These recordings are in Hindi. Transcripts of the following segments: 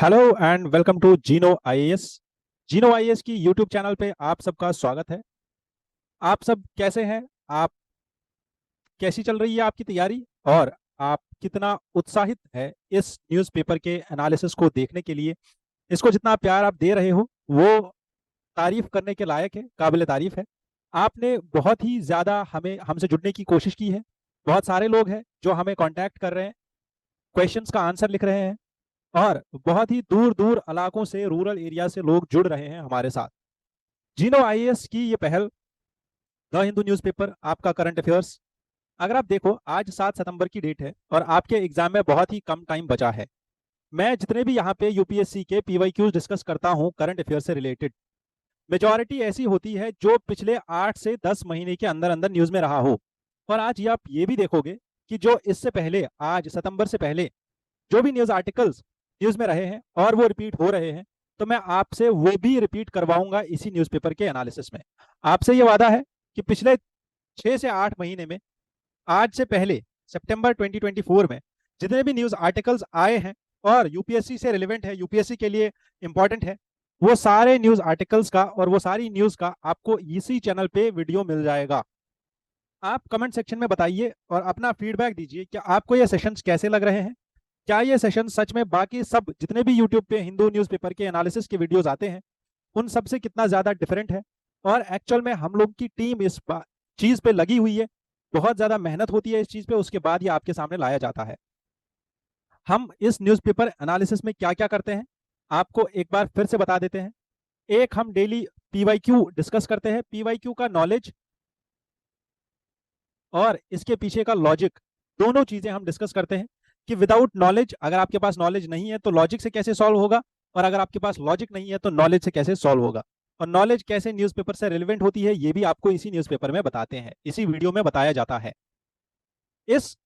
हेलो एंड वेलकम टू जीनो आईएएस। जीनो आईएएस की यूट्यूब चैनल पे आप सबका स्वागत है। आप सब कैसे हैं? आप कैसी चल रही है आपकी तैयारी? और आप कितना उत्साहित है इस न्यूज़पेपर के एनालिसिस को देखने के लिए? इसको जितना प्यार आप दे रहे हो वो तारीफ करने के लायक है, काबिल तारीफ है। आपने बहुत ही ज़्यादा हमें हमसे जुड़ने की कोशिश की है। बहुत सारे लोग हैं जो हमें कांटेक्ट कर रहे हैं, क्वेश्चंस का आंसर लिख रहे हैं, और बहुत ही दूर दूर इलाकों से, रूरल एरिया से लोग जुड़ रहे हैं हमारे साथ। जीनो आईएएस की ये पहल, द हिंदू न्यूज़पेपर, आपका करंट अफेयर्स, अगर आप देखो आज 7 सितंबर की डेट है और आपके एग्जाम में बहुत ही कम टाइम बचा है। मैं जितने भी यहाँ पे यूपीएससी के पीवाईक्यूज डिस्कस करता हूँ करंट अफेयर से रिलेटेड, मेजॉरिटी ऐसी होती है जो पिछले 8 से 10 महीने के अंदर अंदर न्यूज में रहा हो। और आज ये आप ये भी देखोगे कि जो इससे पहले, आज सितंबर से पहले जो भी न्यूज आर्टिकल्स न्यूज में रहे हैं और वो रिपीट हो रहे हैं, तो मैं आपसे वो भी रिपीट करवाऊंगा इसी न्यूज़पेपर के एनालिसिस में। आपसे ये वादा है कि पिछले 6 से 8 महीने में, आज से पहले सितंबर 2024 में जितने भी न्यूज आर्टिकल्स आए हैं और यूपीएससी से रिलेवेंट है, यूपीएससी के लिए इंपॉर्टेंट है, वो सारे न्यूज आर्टिकल्स का और वो सारी न्यूज का आपको इसी चैनल पे वीडियो मिल जाएगा। आप कमेंट सेक्शन में बताइए और अपना फीडबैक दीजिए कि आपको ये सेशंस कैसे लग रहे हैं। क्या ये सेशन सच में बाकी सब जितने भी यूट्यूब पे हिंदू न्यूज़पेपर के एनालिसिस के वीडियोस आते हैं उन सब से कितना ज़्यादा डिफरेंट है? और एक्चुअल में हम लोग की टीम इस चीज़ पे लगी हुई है, बहुत ज़्यादा मेहनत होती है इस चीज़ पे, उसके बाद ये आपके सामने लाया जाता है। हम इस न्यूज़पेपर एनालिसिस में क्या क्या करते हैं आपको एक बार फिर से बता देते हैं। एक, हम डेली पीवाईक्यू डिस्कस करते हैं। पीवाईक्यू का नॉलेज और इसके पीछे का लॉजिक, दोनों चीजें हम डिस्कस करते हैं कि विदाउट नॉलेज, अगर आपके पास नॉलेज नहीं है तो लॉजिक से कैसे सॉल्व होगा, और अगर आपके पास लॉजिक नहीं है तो नॉलेज से कैसे सॉल्व होगा, और नॉलेज कैसे न्यूज़पेपर से रिलेवेंट होती है ये भी आपको इसी न्यूज़पेपर में बताते हैं, इसी वीडियो में बताया जाता है। इस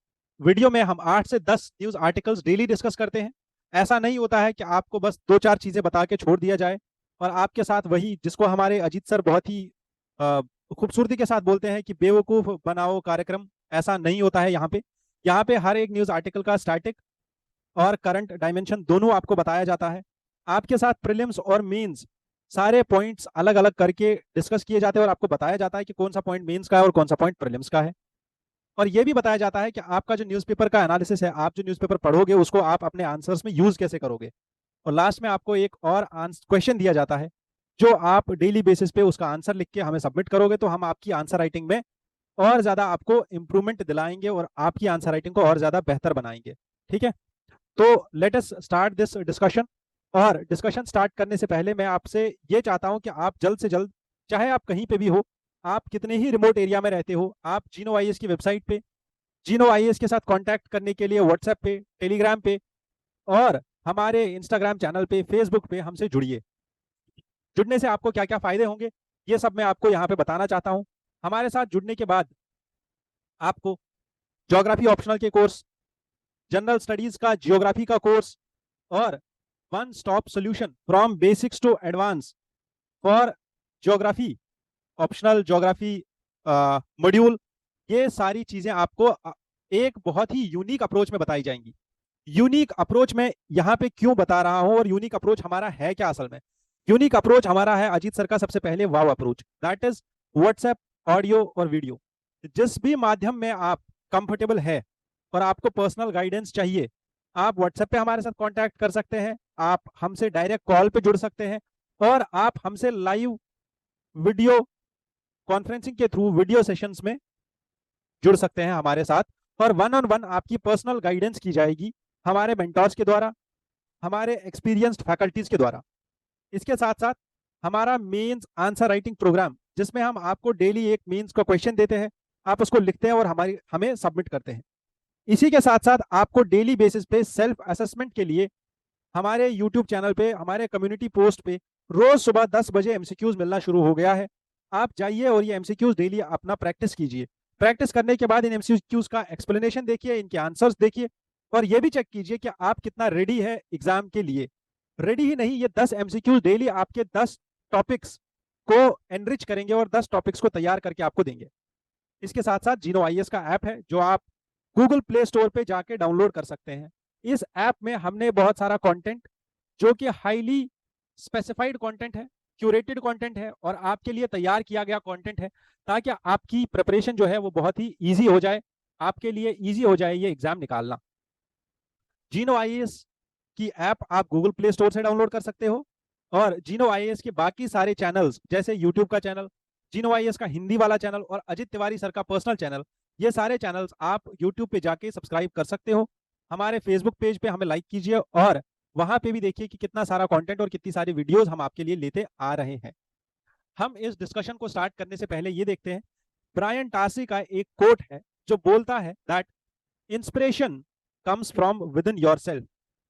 वीडियो में हम 8 से 10 न्यूज आर्टिकल्स डेली डिस्कस करते हैं। ऐसा नहीं होता है कि आपको बस 2-4 चीजें बता के छोड़ दिया जाए और आपके साथ वही, जिसको हमारे अजीत सर बहुत ही खूबसूरती के साथ बोलते हैं कि बेवकूफ बनाओ कार्यक्रम, ऐसा नहीं होता है यहाँ पे। यहाँ पे हर एक न्यूज आर्टिकल का स्टैटिक और करंट डायमेंशन दोनों आपको बताया जाता है। आपके साथ प्रीलिम्स और मेंस सारे पॉइंट्स अलग अलग करके डिस्कस किए जाते हैं और आपको बताया जाता है कि कौन सा पॉइंट मेंस का है और कौन सा पॉइंट प्रीलिम्स का है। और ये भी बताया जाता है कि आपका जो न्यूज़पेपर का एनालिसिस है, आप जो न्यूज़पेपर पढ़ोगे उसको आप अपने आंसर्स में यूज कैसे करोगे। और लास्ट में आपको एक और क्वेश्चन दिया जाता है जो आप डेली बेसिस पे उसका आंसर लिख के हमें सबमिट करोगे, तो हम आपकी आंसर राइटिंग में और ज्यादा आपको इंप्रूवमेंट दिलाएंगे और आपकी आंसर राइटिंग को और ज्यादा बेहतर बनाएंगे। ठीक है, तो let us start this discussion. और डिस्कशन स्टार्ट करने से पहले मैं आपसे ये चाहता हूं कि आप जल्द से जल्द, चाहे आप कहीं पे भी हो, आप कितने ही रिमोट एरिया में रहते हो, आप जीनो आईएएस की वेबसाइट पे, जीनो आईएएस के साथ कांटेक्ट करने के लिए व्हाट्सएप पे, टेलीग्राम पे और हमारे इंस्टाग्राम चैनल पे, फेसबुक पे हमसे जुड़िए। जुड़ने से आपको क्या क्या फायदे होंगे ये सब मैं आपको यहाँ पे बताना चाहता हूँ। हमारे साथ जुड़ने के बाद आपको ज्योग्राफी ऑप्शनल के कोर्स, जनरल स्टडीज का जियोग्राफी का कोर्स और one stop solution from basics to advance for geography, optional geography module, ये सारी चीजें आपको एक बहुत ही यूनिक अप्रोच में बताई जाएंगी। यूनिक अप्रोच में यहाँ पे क्यों बता रहा हूं और यूनिक अप्रोच हमारा है क्या असल में? यूनिक अप्रोच हमारा है अजीत सर का सबसे पहले wow approach, that is WhatsApp audio और वीडियो। जिस भी माध्यम में आप कंफर्टेबल है और आपको पर्सनल गाइडेंस चाहिए, आप व्हाट्सएप पे हमारे साथ कांटेक्ट कर सकते हैं, आप हमसे डायरेक्ट कॉल पे जुड़ सकते हैं और आप हमसे लाइव वीडियो कॉन्फ्रेंसिंग के थ्रू वीडियो सेशंस में जुड़ सकते हैं हमारे साथ। और वन ऑन वन आपकी पर्सनल गाइडेंस की जाएगी हमारे मेंटर्स के द्वारा, हमारे एक्सपीरियंस्ड फैकल्टीज के द्वारा। इसके साथ साथ हमारा मेंस आंसर राइटिंग प्रोग्राम, जिसमें हम आपको डेली एक मेंस का क्वेश्चन देते हैं, आप उसको लिखते हैं और हमें सबमिट करते हैं। इसी के साथ साथ आपको डेली बेसिस पे सेल्फ असेसमेंट के लिए हमारे यूट्यूब चैनल पे, हमारे कम्युनिटी पोस्ट पे रोज सुबह 10 बजे एमसीक्यूज मिलना शुरू हो गया है। आप जाइए और ये एमसीक्यूज डेली अपना प्रैक्टिस कीजिए। प्रैक्टिस करने के बाद इन एमसीक्यूज का एक्सप्लेनेशन देखिए, इनके आंसर्स देखिए और ये भी चेक कीजिए कि आप कितना रेडी है एग्जाम के लिए। रेडी ही नहीं, ये 10 एमसीक्यूज डेली आपके 10 टॉपिक्स को एनरिच करेंगे और 10 टॉपिक्स को तैयार करके आपको देंगे। इसके साथ साथ जीनो आईएएस का ऐप है जो आप गूगल प्ले स्टोर पे जाके डाउनलोड कर सकते हैं। इस ऐप में हमने बहुत सारा कंटेंट जो कि हाईली स्पेसिफाइड कंटेंट है, क्यूरेटेड कंटेंट है और आपके लिए तैयार किया गया कंटेंट है, ताकि आपकी प्रिपरेशन जो है वो बहुत ही इजी हो जाए, आपके लिए इजी हो जाए ये एग्जाम निकालना। जीनो आईएएस की ऐप आप गूगल प्ले स्टोर से डाउनलोड कर सकते हो, और जीनो आईएएस के बाकी सारे चैनल्स जैसे यूट्यूब का चैनल, जीनो आईएएस का हिंदी वाला चैनल और अजित तिवारी सर का पर्सनल चैनल, ये सारे चैनल्स आप यूट्यूब पे जाके सब्सक्राइब कर सकते हो। हमारे फेसबुक पेज पे हमें लाइक कीजिए और वहां पे भी देखिए कि कितना सारा कंटेंट और कितनी सारी वीडियोस हम आपके लिए लेते आ रहे हैं। हम इस डिस्कशन को स्टार्ट करने से पहले ये देखते हैं, ब्रायन टासी का एक कोट है जो बोलता है that inspiration comes from with in your self,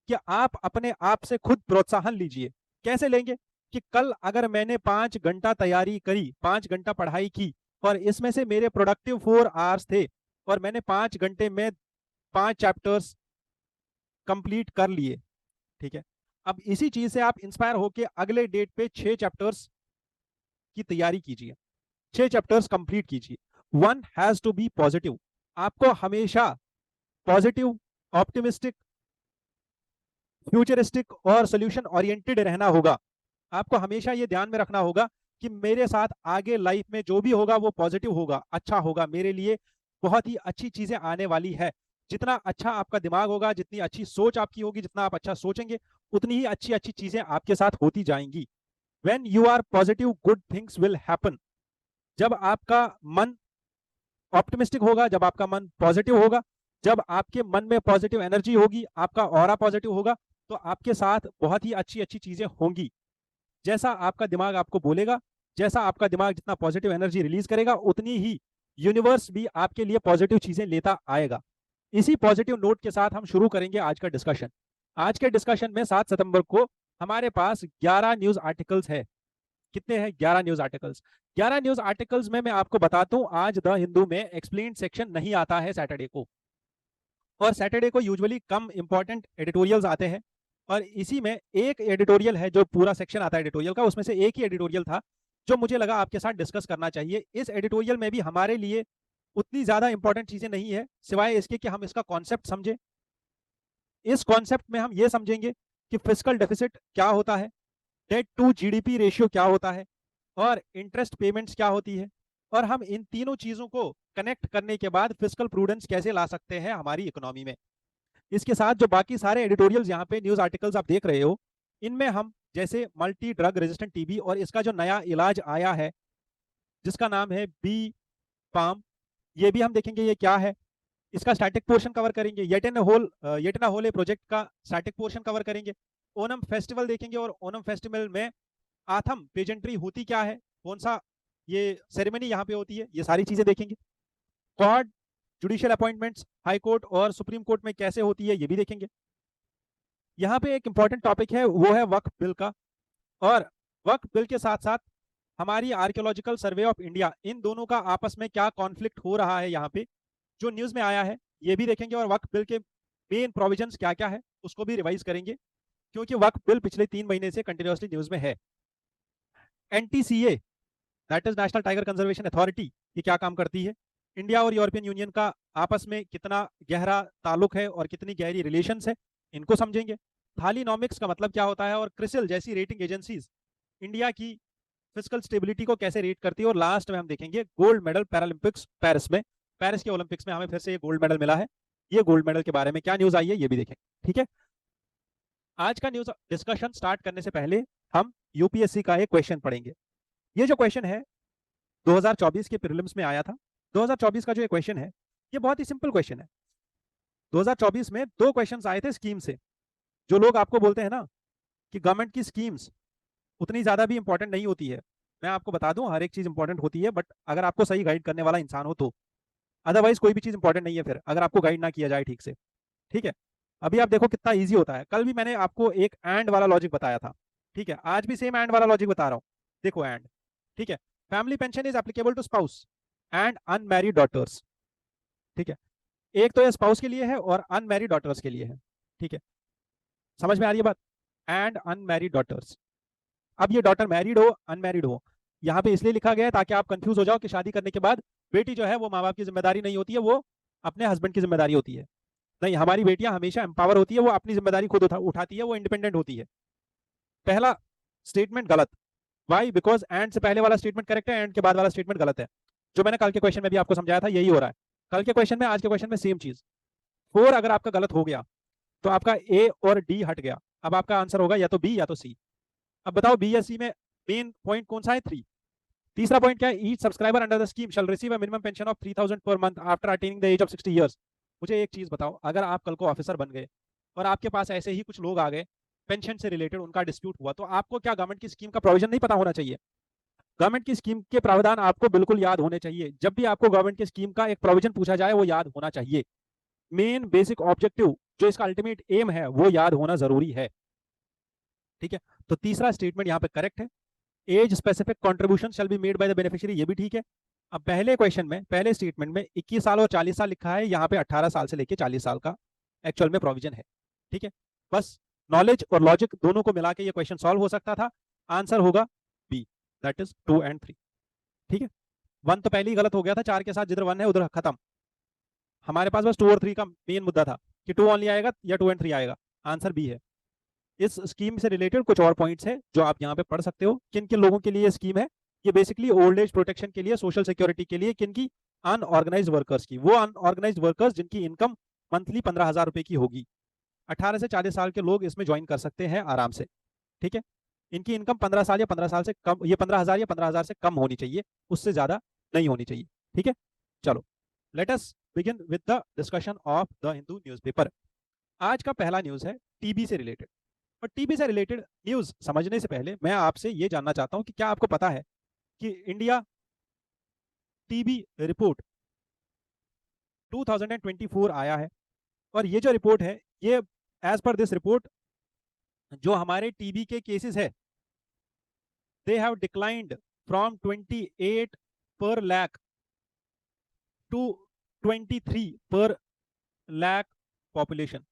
कि आप अपने आप से खुद प्रोत्साहन लीजिए। कैसे लेंगे? कि कल अगर मैंने 5 घंटा तैयारी करी, 5 घंटा पढ़ाई की और इसमें से मेरे प्रोडक्टिव 4 आवर्स थे और मैंने 5 घंटे में 5 चैप्टर्स कंप्लीट कर लिए, ठीक है, अब इसी चीज से आप इंस्पायर होकर अगले डेट पे 6 चैप्टर्स की तैयारी कीजिए, 6 चैप्टर्स कंप्लीट कीजिए। One has to be positive, आपको हमेशा पॉजिटिव, ऑप्टिमिस्टिक, फ्यूचरिस्टिक और सोल्यूशन ओरिएंटेड रहना होगा। आपको हमेशा ये ध्यान में रखना होगा कि मेरे साथ आगे लाइफ में जो भी होगा वो पॉजिटिव होगा, अच्छा होगा, मेरे लिए बहुत ही अच्छी चीजें आने वाली है। जितना अच्छा आपका दिमाग होगा, जितनी अच्छी सोच आपकी होगी, जितना आप अच्छा सोचेंगे, उतनी ही अच्छी अच्छी चीजें आपके साथ होती जाएंगी। When you are positive, good things will happen. जब आपका मन ऑप्टिमिस्टिक होगा, जब आपका मन पॉजिटिव होगा, जब आपके मन में पॉजिटिव एनर्जी होगी, आपका ऑरा पॉजिटिव होगा, तो आपके साथ बहुत ही अच्छी अच्छी चीजें होंगी। जैसा आपका दिमाग आपको बोलेगा, जैसा आपका दिमाग जितना पॉजिटिव एनर्जी रिलीज करेगा, उतनी ही यूनिवर्स भी आपके लिए पॉजिटिव चीजें लेता आएगा। इसी पॉजिटिव नोट के साथ हम शुरू करेंगे आज का डिस्कशन। आज के डिस्कशन में 7 सितंबर को हमारे पास 11 न्यूज आर्टिकल्स है। कितने हैं? 11 न्यूज आर्टिकल्स। 11 न्यूज आर्टिकल्स में मैं आपको बताता हूं, आज द हिंदू में एक्सप्लेन्ड सेक्शन नहीं आता है सैटरडे को, और सैटरडे को यूजुअली कम इंपॉर्टेंट एडिटोरियल्स आते हैं, और इसी में एक एडिटोरियल है जो पूरा सेक्शन आता है एडिटोरियल का, उसमें से एक ही एडिटोरियल था जो मुझे लगा आपके साथ डिस्कस करना चाहिए। इस एडिटोरियल में भी हमारे लिए उतनी ज्यादा इंपॉर्टेंट चीजें नहीं है, सिवाय इसके कि हम इसका कॉन्सेप्ट समझें। इस कॉन्सेप्ट में हम ये समझेंगे कि फिस्कल डेफिसिट क्या होता है, डेट टू जीडीपी रेशियो क्या होता है, और इंटरेस्ट पेमेंट्स क्या होती है, और हम इन तीनों चीजों को कनेक्ट करने के बाद फिस्कल प्रूडेंस कैसे ला सकते हैं हमारी इकोनॉमी में। इसके साथ जो बाकी सारे एडिटोरियल्स यहाँ पे न्यूज आर्टिकल्स आप देख रहे हो, इनमें हम जैसे मल्टी ड्रग रेजिस्टेंट टीबी और इसका जो नया इलाज आया है जिसका नाम है बी पाम, ये भी हम देखेंगे ये क्या है। इसका स्टैटिक पोर्शन कवर करेंगे, येट एन होल प्रोजेक्ट का स्टैटिक पोर्शन कवर करेंगे। ओनम फेस्टिवल देखेंगे, और ओनम फेस्टिवल में आथम पेजेंट्री होती क्या है, कौन सा ये सेरेमनी यहाँ पे होती है, ये सारी चीजें देखेंगे। कॉर्ड जुडिशियल अपॉइंटमेंट्स हाई कोर्ट और सुप्रीम कोर्ट में कैसे होती है ये भी देखेंगे। यहाँ पे एक इंपॉर्टेंट टॉपिक है, वो है वक्फ बिल का, और वक्फ बिल के साथ साथ हमारी आर्कियोलॉजिकल सर्वे ऑफ इंडिया, इन दोनों का आपस में क्या कॉन्फ्लिक्ट हो रहा है यहाँ पे जो न्यूज में आया है, ये भी देखेंगे। और वक्फ बिल के मेन प्रोविजंस क्या क्या है उसको भी रिवाइज करेंगे, क्योंकि वक्फ बिल पिछले 3 महीने से कंटिन्यूसली न्यूज में है। NTCA, that is national tiger conservation authority, ये क्या काम करती है, इंडिया और यूरोपियन यूनियन का आपस में कितना गहरा ताल्लुक है और कितनी गहरी रिलेशंस है, इनको समझेंगे। थालीनॉमिक्स का मतलब क्या होता है, और क्रिसिल जैसी रेटिंग एजेंसीज इंडिया की फिजिकल स्टेबिलिटी को कैसे रेट करती है। और लास्ट में हम देखेंगे गोल्ड मेडल पैरालंपिक्स पेरिस में, पेरिस के ओलंपिक्स में हमें फिर से ये गोल्ड मेडल मिला है, ये गोल्ड मेडल के बारे में क्या न्यूज आई है ये भी देखेंगे, ठीक है। आज का न्यूज डिस्कशन स्टार्ट करने से पहले हम यूपीएससी का एक क्वेश्चन पढ़ेंगे। ये जो क्वेश्चन है 2024 के प्रीलिम्स में आया था। 2024 का जो ये क्वेश्चन है ये बहुत ही सिंपल क्वेश्चन है। 2024 में 2 क्वेश्चंस आए थे स्कीम से। जो लोग आपको बोलते हैं ना कि गवर्नमेंट की स्कीम्स उतनी ज्यादा भी इंपॉर्टेंट नहीं होती है, मैं आपको बता दूं हर एक चीज इंपॉर्टेंट होती है, बट अगर आपको सही गाइड करने वाला इंसान हो तो, अदरवाइज कोई भी चीज इंपॉर्टेंट नहीं है फिर अगर आपको गाइड ना किया जाए ठीक से, ठीक है। अभी आप देखो कितना ईजी होता है, कल भी मैंने आपको एक एंड वाला लॉजिक बताया था, ठीक है, आज भी सेम एंड वाला लॉजिक बता रहा हूं। देखो एंड, ठीक है, family pension is applicable to spouse and unmarried daughters, ठीक है, एक तो ये स्पाउस के लिए है और अनमैरिड डॉटर्स के लिए है, ठीक है, समझ में आ रही है बात, एंड अनमैरिड डॉटर्स। अब ये डॉटर मैरिड हो अनमैरिड हो, यहाँ पे इसलिए लिखा गया है ताकि आप कंफ्यूज हो जाओ कि शादी करने के बाद बेटी जो है वो माँ बाप की जिम्मेदारी नहीं होती है, वो अपने हस्बैंड की जिम्मेदारी होती है। नहीं, हमारी बेटियां हमेशा एम्पावर होती है, वो अपनी जिम्मेदारी खुद उठाती है, वो इंडिपेंडेंट होती है। पहला स्टेटमेंट गलत। वाई? बिकॉज एंड से पहले वाला स्टेटमेंट करेक्ट है, एंड के बाद वाला स्टेटमेंट गलत है। जो मैंने कल के क्वेश्चन में भी आपको समझाया था यही हो रहा है। कल के क्वेश्चन में आज के क्वेश्चन में सेम चीज। 4 अगर आपका गलत हो गया तो आपका ए और डी हट गया। अब आपका आंसर होगा या तो बी या तो सी। अब बताओ बी या सी में मेन पॉइंट कौन सा है? 3। तीसरा पॉइंट क्या है? Each subscriber under the scheme shall receive a minimum pension of 3000 per month after attaining the age of 60 years. मुझे एक चीज बताओ, अगर आप कल को ऑफिसर बन गए और आपके पास ऐसे ही कुछ लोग आ गए, पेंशन से रिलेटेड उनका डिस्प्यूट हुआ, तो आपको क्या गवर्नमेंट की स्कीम का प्रोविजन नहीं पता होना चाहिए? गवर्नमेंट की स्कीम के प्रावधान आपको बिल्कुल याद होने चाहिए। जब भी आपको गवर्नमेंट की स्कीम का एक प्रोविजन पूछा जाए वो याद होना चाहिए। मेन बेसिक ऑब्जेक्टिव जो इसका अल्टीमेट एम है वो याद होना जरूरी है। ठीक है, तो तीसरा स्टेटमेंट यहाँ पे करेक्ट है। As specific contribution shall be made by the beneficiary, ये भी ठीक है। अब पहले क्वेश्चन में, पहले स्टेटमेंट में 21 साल और 40 साल लिखा है, यहाँ पे 18 साल से लेके 40 साल का एक्चुअल में प्रोविजन है। ठीक है, बस नॉलेज और लॉजिक दोनों को मिला के ये क्वेश्चन सॉल्व हो सकता था। आंसर होगा बी, दैट इज 2 and 3। ठीक है, 1 तो पहले ही गलत हो गया था, 4 के साथ जिधर 1 है उधर खत्म। हमारे पास बस 2 और 3 का मेन मुद्दा था कि 2 ओनली आएगा या 2 and 3 आएगा। आंसर बी है। इस स्कीम से रिलेटेड कुछ और पॉइंट्स हैं जो आप यहाँ पे पढ़ सकते हो। किन किन लोगों के लिए ये स्कीम है? ये बेसिकली ओल्ड एज प्रोटेक्शन के लिए, सोशल सिक्योरिटी के लिए। किन की? अनऑर्गेनाइज्ड वर्कर्स की। वो अनऑर्गेनाइज्ड वर्कर्स जिनकी इनकम मंथली 15,000 रुपए की होगी। 18 से 40 साल के लोग इसमें ज्वाइन कर सकते हैं आराम से। ठीक है, इनकी इनकम 15 साल या 15 साल से कम, ये 15,000 या 15,000 से कम होनी चाहिए, उससे ज्यादा नहीं होनी चाहिए। ठीक है, चलो let us begin with the discussion of the Hindu newspaper. आज का पहला न्यूज है टीबी से रिलेटेड। और टीबी से रिलेटेड न्यूज समझने से पहले मैं आपसे ये जानना चाहता हूं कि क्या आपको पता है कि इंडिया टीबी रिपोर्ट 2024 आया है। और ये जो रिपोर्ट है, ये एज पर दिस रिपोर्ट जो हमारे टीबी के केसेस है, दे हैव डिक्लाइंड फ्रॉम 28 पर लाख टू 23 पर लाख पॉपुलेशन।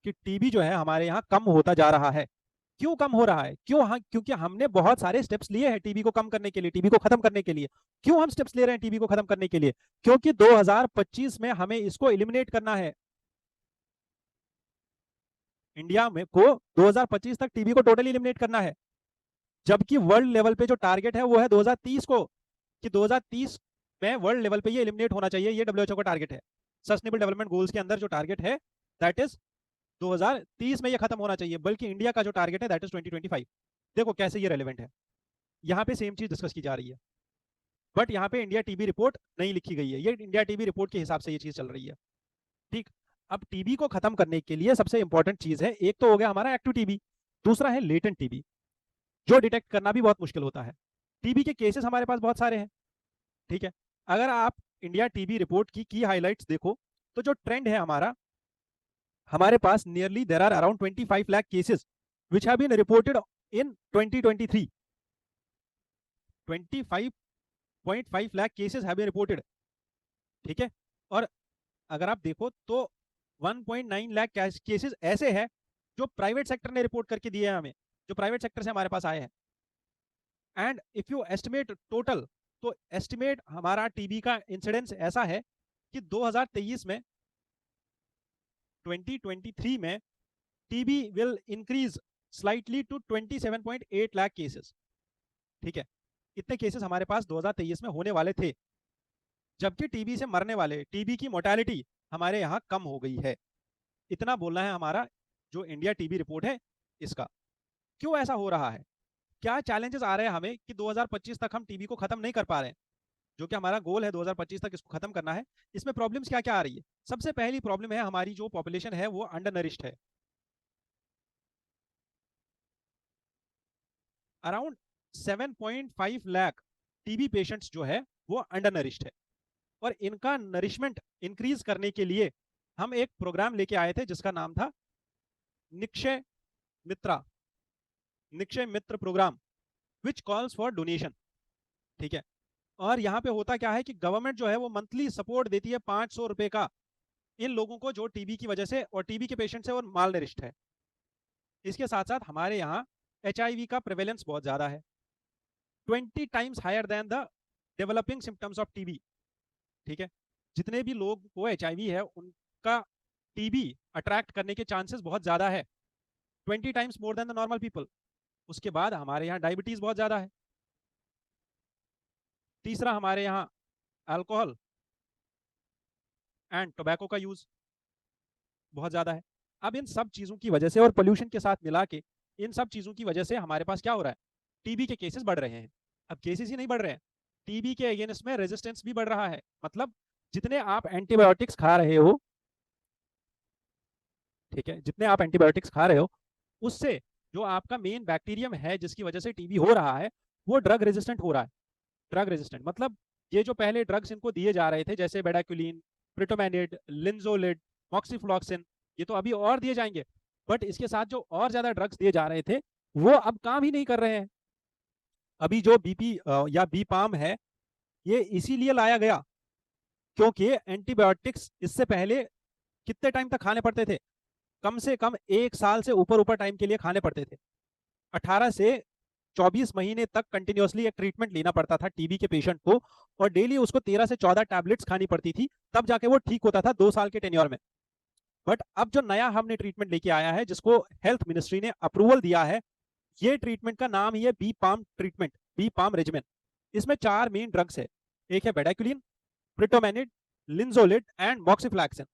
कि टीबी जो है हमारे यहाँ कम होता जा रहा है। क्यों कम हो रहा है? क्यों? हाँ, क्योंकि हमने बहुत सारे स्टेप्स लिए हैं टीबी को कम करने के लिए, टीबी को खत्म करने के लिए। क्यों हम स्टेप्स ले रहे हैं टीबी को खत्म करने के लिए? क्योंकि 2025 में हमें इसको एलिमिनेट करना है। इंडिया में को 2025 तक टीबी को टोटली एलिमिनेट करना है। जबकि वर्ल्ड लेवल पे जो टारगेट है वो है 2030 को, कि 2030 में वर्ल्ड लेवल पे ये एलिमिनेट होना चाहिए। ये डब्ल्यूएचओ का टारगेट है। सस्टेनेबल डेवलपमेंट गोल्स के अंदर जो टारगेट है दैट इज 2030 में ये खत्म होना चाहिए। बल्कि इंडिया का जो टारगेट है दैट इज 2025। देखो कैसे ये रेलेवेंट है। यहाँ पे सेम चीज डिस्कस की जा रही है, बट यहाँ पे इंडिया टीबी रिपोर्ट नहीं लिखी गई है। ये इंडिया टीबी रिपोर्ट के हिसाब से ये चीज चल रही है। ठीक, अब टीबी को खत्म करने के लिए सबसे इंपॉर्टेंट चीज है, एक तो हो गया हमारा एक्टिव टीबी, दूसरा है लेटेंट टीबी, जो डिटेक्ट करना भी बहुत मुश्किल होता है। टीबी के केसेस हमारे पास बहुत सारे हैं। ठीक है, अगर आप इंडिया टीबी रिपोर्ट की हाइलाइट्स देखो तो जो ट्रेंड है हमारे पास nearly there are around 25 lakh cases which have been reported in 2023। 25.5 lakh cases have been reported. ठीक है, और अगर आप देखो तो 1.9 लाख केसेस ऐसे हैं जो प्राइवेट सेक्टर ने रिपोर्ट करके दिए हैं हमें, जो प्राइवेट सेक्टर से हमारे पास आए हैं। And if you estimate total, तो एस्टिमेट हमारा टीबी का इंसिडेंस ऐसा है कि 2023 में, 2023 में TB will increase slightly to 27.8 lakh cases. ठीक है, इतने केसेस हमारे पास 2023 में होने वाले थे। जबकि टीबी से मरने वाले, टीबी की मोर्टेलिटी हमारे यहाँ कम हो गई है। इतना बोलना है हमारा जो इंडिया टीबी रिपोर्ट है इसका। क्यों ऐसा हो रहा है? क्या चैलेंजेस आ रहे हैं हमें कि 2025 तक हम टीबी को खत्म नहीं कर पा रहे हैं, जो कि हमारा गोल है 2025 तक इसको खत्म करना है। इसमें प्रॉब्लम्स क्या क्या आ रही है? सबसे पहली प्रॉब्लम है हमारी जो पॉपुलेशन है वो अंडर नरिश्ड है। अराउंड 7.5 लाख टीबी पेशेंट्स जो है वो अंडर नरिश्ड है। और इनका नरिशमेंट इंक्रीज करने के लिए हम एक प्रोग्राम लेके आए थे जिसका नाम था Nikshay Mitra, Nikshay Mitra programme, which calls for donation. ठीक है, और यहाँ पे होता क्या है कि गवर्नमेंट जो है वो मंथली सपोर्ट देती है 500 रुपए का इन लोगों को जो टीबी की वजह से और टीबी के पेशेंट से और माल नरिश्ड है। इसके साथ साथ हमारे यहाँ एचआईवी का प्रेवेलेंस बहुत ज्यादा है, 20 times higher than the developing symptoms of TB. ठीक है, जितने भी लोग को एचआईवी है उनका टीबी अट्रैक्ट करने के चांसेस बहुत ज्यादा है। 20 times more than the normal people. उसके बाद हमारे यहाँ डायबिटीज बहुत ज्यादा है। तीसरा हमारे यहाँ अल्कोहल एंड टोबैको का यूज बहुत ज्यादा है। अब इन सब चीजों की वजह से और पोल्यूशन के साथ मिला के इन सब चीजों की वजह से हमारे पास क्या हो रहा है, टीबी के केसेस बढ़ रहे हैं। अब केसेस ही नहीं बढ़ रहे हैं, टीबी के अगेंस्ट में रेजिस्टेंस भी बढ़ रहा है। मतलब जितने आप एंटीबायोटिक्स खा रहे हो, ठीक है, जितने आप एंटीबायोटिक्स खा रहे हो उससे जो आपका मेन बैक्टीरियम है जिसकी वजह से टीबी हो रहा है वो ड्रग रेजिस्टेंट हो रहा है। ड्रग रेजिस्टेंट मतलब ये जो पहले ड्रग्स इनको दिए जा रहे थे जैसे बेडाक्यूलिन, प्रिटोमेनिड, लिंजोलिड, मॉक्सीफ्लॉक्सिन, ये तो अभी और दिए जाएंगे, बट इसके साथ जो और ज्यादा ड्रग्स दिए जा रहे थे वो अब काम ही नहीं कर रहे हैं। अभी जो बीपी या बी पाम है ये इसीलिए लाया गया क्योंकि एंटीबायोटिक्स इससे पहले कितने टाइम तक खाने पड़ते थे, कम से कम 1 साल से ऊपर ऊपर टाइम के लिए खाने पड़ते थे। 18 से 24 महीने तक कंटिन्यूअसली एक ट्रीटमेंट लेना पड़ता था टीबी के पेशेंट को, और डेली उसको 13 से 14 टैबलेट्स खानी पड़ती थी, तब जाके वो ठीक होता था 2 साल के टेन्योर में। बट अब जो नया हमने ट्रीटमेंट लेके आया है जिसको हेल्थ मिनिस्ट्री ने अप्रूवल दिया है, ये ट्रीटमेंट का नाम ही है B palm treatment, B palm regimen. इसमें 4 मेन ड्रग्स है, एक है बेडाक्यूलिन, प्रिटोमेनिड, लिंजोलिड एंड मॉक्सीफ्लैक्सिन।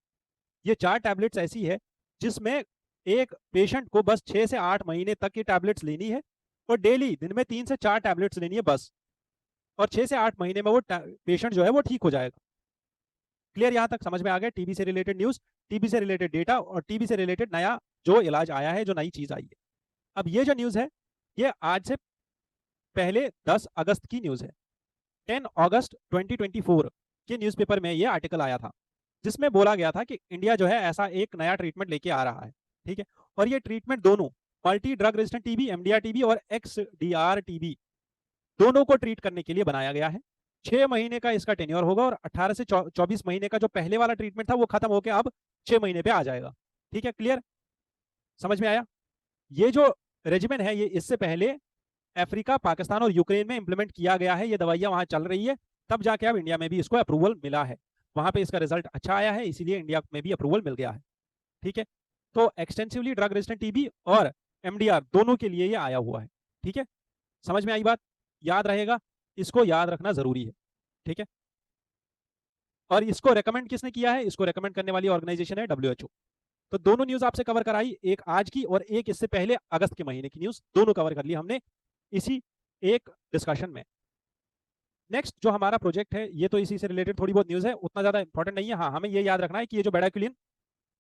ये 4 टैबलेट्स ऐसी है जिसमें एक पेशेंट को बस 6 से 8 महीने तक ये टैबलेट्स लेनी है और डेली दिन में 3 से 4 टैबलेट्स लेनी है बस, और 6 से 8 महीने में वो पेशेंट जो है वो ठीक हो जाएगा। क्लियर, यहां तक समझ में आ गया? टीबी से रिलेटेड न्यूज, टीबी से रिलेटेड डेटा और टीबी से रिलेटेड नया जो इलाज आया है, जो नई चीज आई है। अब ये जो न्यूज है ये आज से पहले 10 अगस्त की न्यूज है। 10 अगस्त 2024 के न्यूज़पेपर में ये आर्टिकल आया था जिसमें बोला गया था कि इंडिया जो है ऐसा एक नया ट्रीटमेंट लेके आ रहा है, ठीक है, और ये ट्रीटमेंट दोनों multi drug resistant TB, MDR TB और एक्सडीआर टीबी दोनों को ट्रीट करने के लिए बनाया गया है। 6 महीने का इसका टेन्योर होगा और 18 से 24 महीने का जो पहले वाला ट्रीटमेंट था वो खत्म होकर अब 6 महीने पे आ जाएगा। ठीक है, क्लियर, समझ में आया? ये जो रेजिमेंट है ये इससे पहले अफ्रीका, पाकिस्तान और यूक्रेन में इंप्लीमेंट किया गया है, ये दवाइयां वहां चल रही है, तब जाके अब इंडिया में भी इसको अप्रूवल मिला है। वहां पे इसका रिजल्ट अच्छा आया है इसीलिए इंडिया में भी अप्रूवल मिल गया है। ठीक है, तो एक्सटेंसिवली ड्रग रेजिस्टेंट टीबी और एमडीआर दोनों के लिए ये आया हुआ है। ठीक है, समझ में आई बात? याद रहेगा, इसको याद रखना जरूरी है। ठीक है, और इसको रेकमेंड किसने किया है? इसको रेकमेंड करने वाली ऑर्गेनाइजेशन है WHO। तो दोनों न्यूज आपसे कवर कराई, एक आज की और एक इससे पहले अगस्त के महीने की न्यूज, दोनों कवर कर ली हमने इसी एक डिस्कशन में। नेक्स्ट जो हमारा प्रोजेक्ट है ये तो इसी से रिलेटेड थोड़ी बहुत न्यूज है, उतना ज्यादा इंपॉर्टेंट नहीं है। हाँ, हमें ये याद रखना है कि ये जो बेडाक्यूलिन,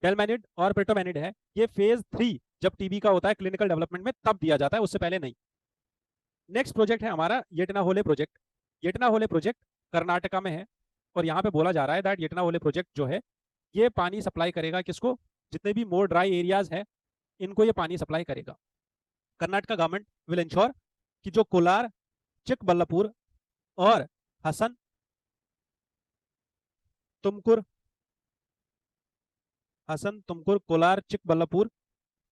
डेलमेनिड और प्रिटोमेनिड है ये फेज 3 जब टीबी का होता है क्लिनिकल डेवलपमेंट में तब दिया जाता है, उससे पहले नहीं। नेक्स्ट प्रोजेक्ट है हमारा येटनाहोले प्रोजेक्ट। येटनाहोले प्रोजेक्ट कर्नाटका में है और यहाँ पे बोला जा रहा है दैट येटनाहोले प्रोजेक्ट जो है ये पानी सप्लाई करेगा किसको? जितने भी मोर ड्राई एरियाज है इनको ये पानी सप्लाई करेगा। कर्नाटका गवर्नमेंट विल इंश्योर कि जो कोलार, चिकबल्लापुर और हसन, तुमकुर, कोलार, चिकबल्लापुर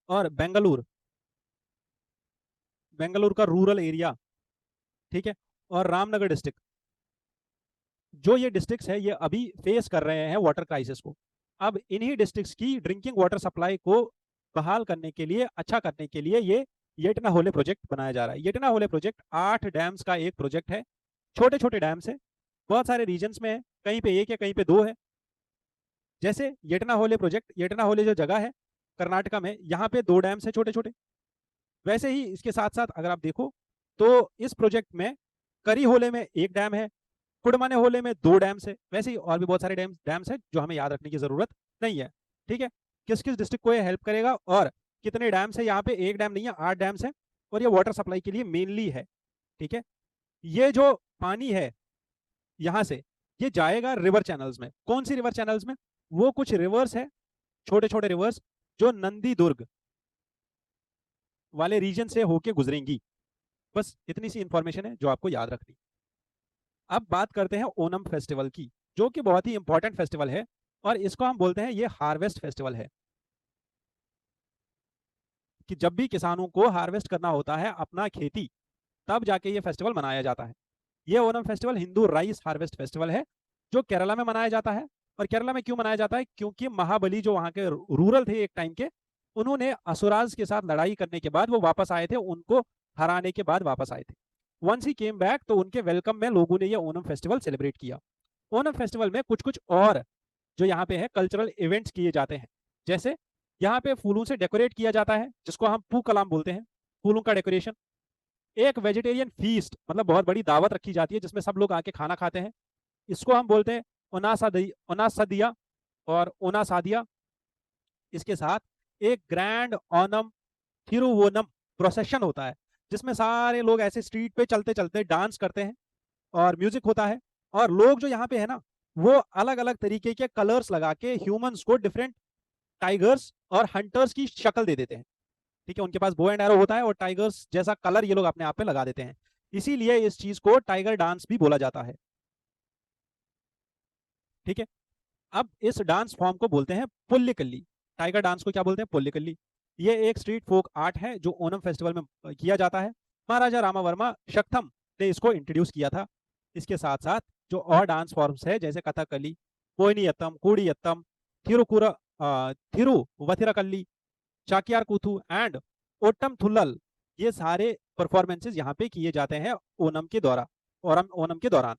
और बेंगलुरु, का रूरल एरिया, ठीक है, और रामनगर डिस्ट्रिक्ट, जो ये डिस्ट्रिक्ट्स है ये अभी फेस कर रहे हैं वाटर क्राइसिस को। अब इन्हीं डिस्ट्रिक्ट्स की ड्रिंकिंग वाटर सप्लाई को बहाल करने के लिए, अच्छा करने के लिए ये येटनाहोले प्रोजेक्ट बनाया जा रहा है। येटनाहोले प्रोजेक्ट 8 डैम्स का एक प्रोजेक्ट है, छोटे छोटे डैम्स है, बहुत सारे रीजन्स में है, कहीं पे 1 है कहीं पे 2 है। जैसे येटनाहोले प्रोजेक्ट, येटनाहोले जो जगह है कर्नाटका में, यहाँ पे 2 डैम्स है छोटे छोटे। वैसे ही इसके साथ साथ अगर आप देखो तो इस प्रोजेक्ट में करीहोले में 1 डैम है, कुडमनेहोले में 2 डैम्स है, वैसे ही और भी बहुत सारे डैम्स है जो हमें याद रखने की जरूरत नहीं है। ठीक है, किस किस डिस्ट्रिक्ट को ये हेल्प करेगा और कितने डैम्स है? यहाँ पे 1 डैम नहीं है, 8 डैम्स है और ये वाटर सप्लाई के लिए मेनली है। ठीक है, ये जो पानी है यहाँ से ये जाएगा रिवर चैनल्स में। कौन सी रिवर चैनल्स में? वो कुछ रिवर्स है, छोटे छोटे रिवर्स जो नंदी दुर्ग वाले रीजन से होके गुजरेंगी। बस इतनी सी इंफॉर्मेशन है जो आपको याद रखनी। अब बात करते हैं ओनम फेस्टिवल की, जो कि बहुत ही इंपॉर्टेंट फेस्टिवल है और इसको हम बोलते हैं ये हार्वेस्ट फेस्टिवल है, कि जब भी किसानों को हार्वेस्ट करना होता है अपना खेती तब जाके ये फेस्टिवल मनाया जाता है। ये Onam festival Hindu rice harvest festival है जो केरला में मनाया जाता है। और केरला में क्यों मनाया जाता है? क्योंकि महाबली जो वहां के रूरल थे एक टाइम के, उन्होंने असुराज के साथ लड़ाई करने के बाद वो वापस आए थे, उनको हराने के बाद वापस आए थे। वंस ही केम बैक, तो उनके वेलकम में लोगों ने ये ओणम फेस्टिवल सेलिब्रेट किया। ओणम फेस्टिवल में कुछ कुछ और जो यहाँ पे है कल्चरल इवेंट्स किए जाते हैं। जैसे यहाँ पे फूलों से डेकोरेट किया जाता है, जिसको हम पू कलाम बोलते हैं, फूलों का डेकोरेशन। एक वेजिटेरियन फीस्ट, मतलब बहुत बड़ी दावत रखी जाती है जिसमें सब लोग आके खाना खाते हैं, इसको हम बोलते हैं ओनासदिया और ओनासादिया। इसके साथ एक ग्रैंड ओनम थिरुवोनम प्रोसेशन होता है, जिसमें सारे लोग ऐसे स्ट्रीट पे चलते चलते डांस करते हैं और म्यूजिक होता है। और लोग जो यहाँ पे है ना, वो अलग अलग तरीके के कलर्स लगा के ह्यूमंस को डिफरेंट टाइगर्स और हंटर्स की शक्ल दे देते हैं। ठीक है, उनके पास बो एंड एरो होता है और टाइगर्स जैसा कलर ये लोग अपने आप पे लगा देते हैं। इसीलिए इस चीज को टाइगर डांस भी बोला जाता है। ठीक है, अब इस डांस फॉर्म को बोलते हैं पुल्लिकल्ली। टाइगर डांस को क्या बोलते हैं? पुल्लिकल्ली। ये एक स्ट्रीट फोक आर्ट है जो ओणम फेस्टिवल में किया जाता है। महाराजा रामावर्मा शक्थम ने इसको इंट्रोड्यूस किया था। इसके साथ साथ जो और डांस फॉर्म्स है जैसे कथकली, कोइनियत्तम, कूड़ियत्तम, थिरुकुरा थिरुवथिरकल्ली, चाकियार कूथू एंड ओट्टम थुल्लल, ये सारे परफॉर्मेंसेज यहाँ पे किए जाते हैं ओणम के दौरान। ओणम के दौरान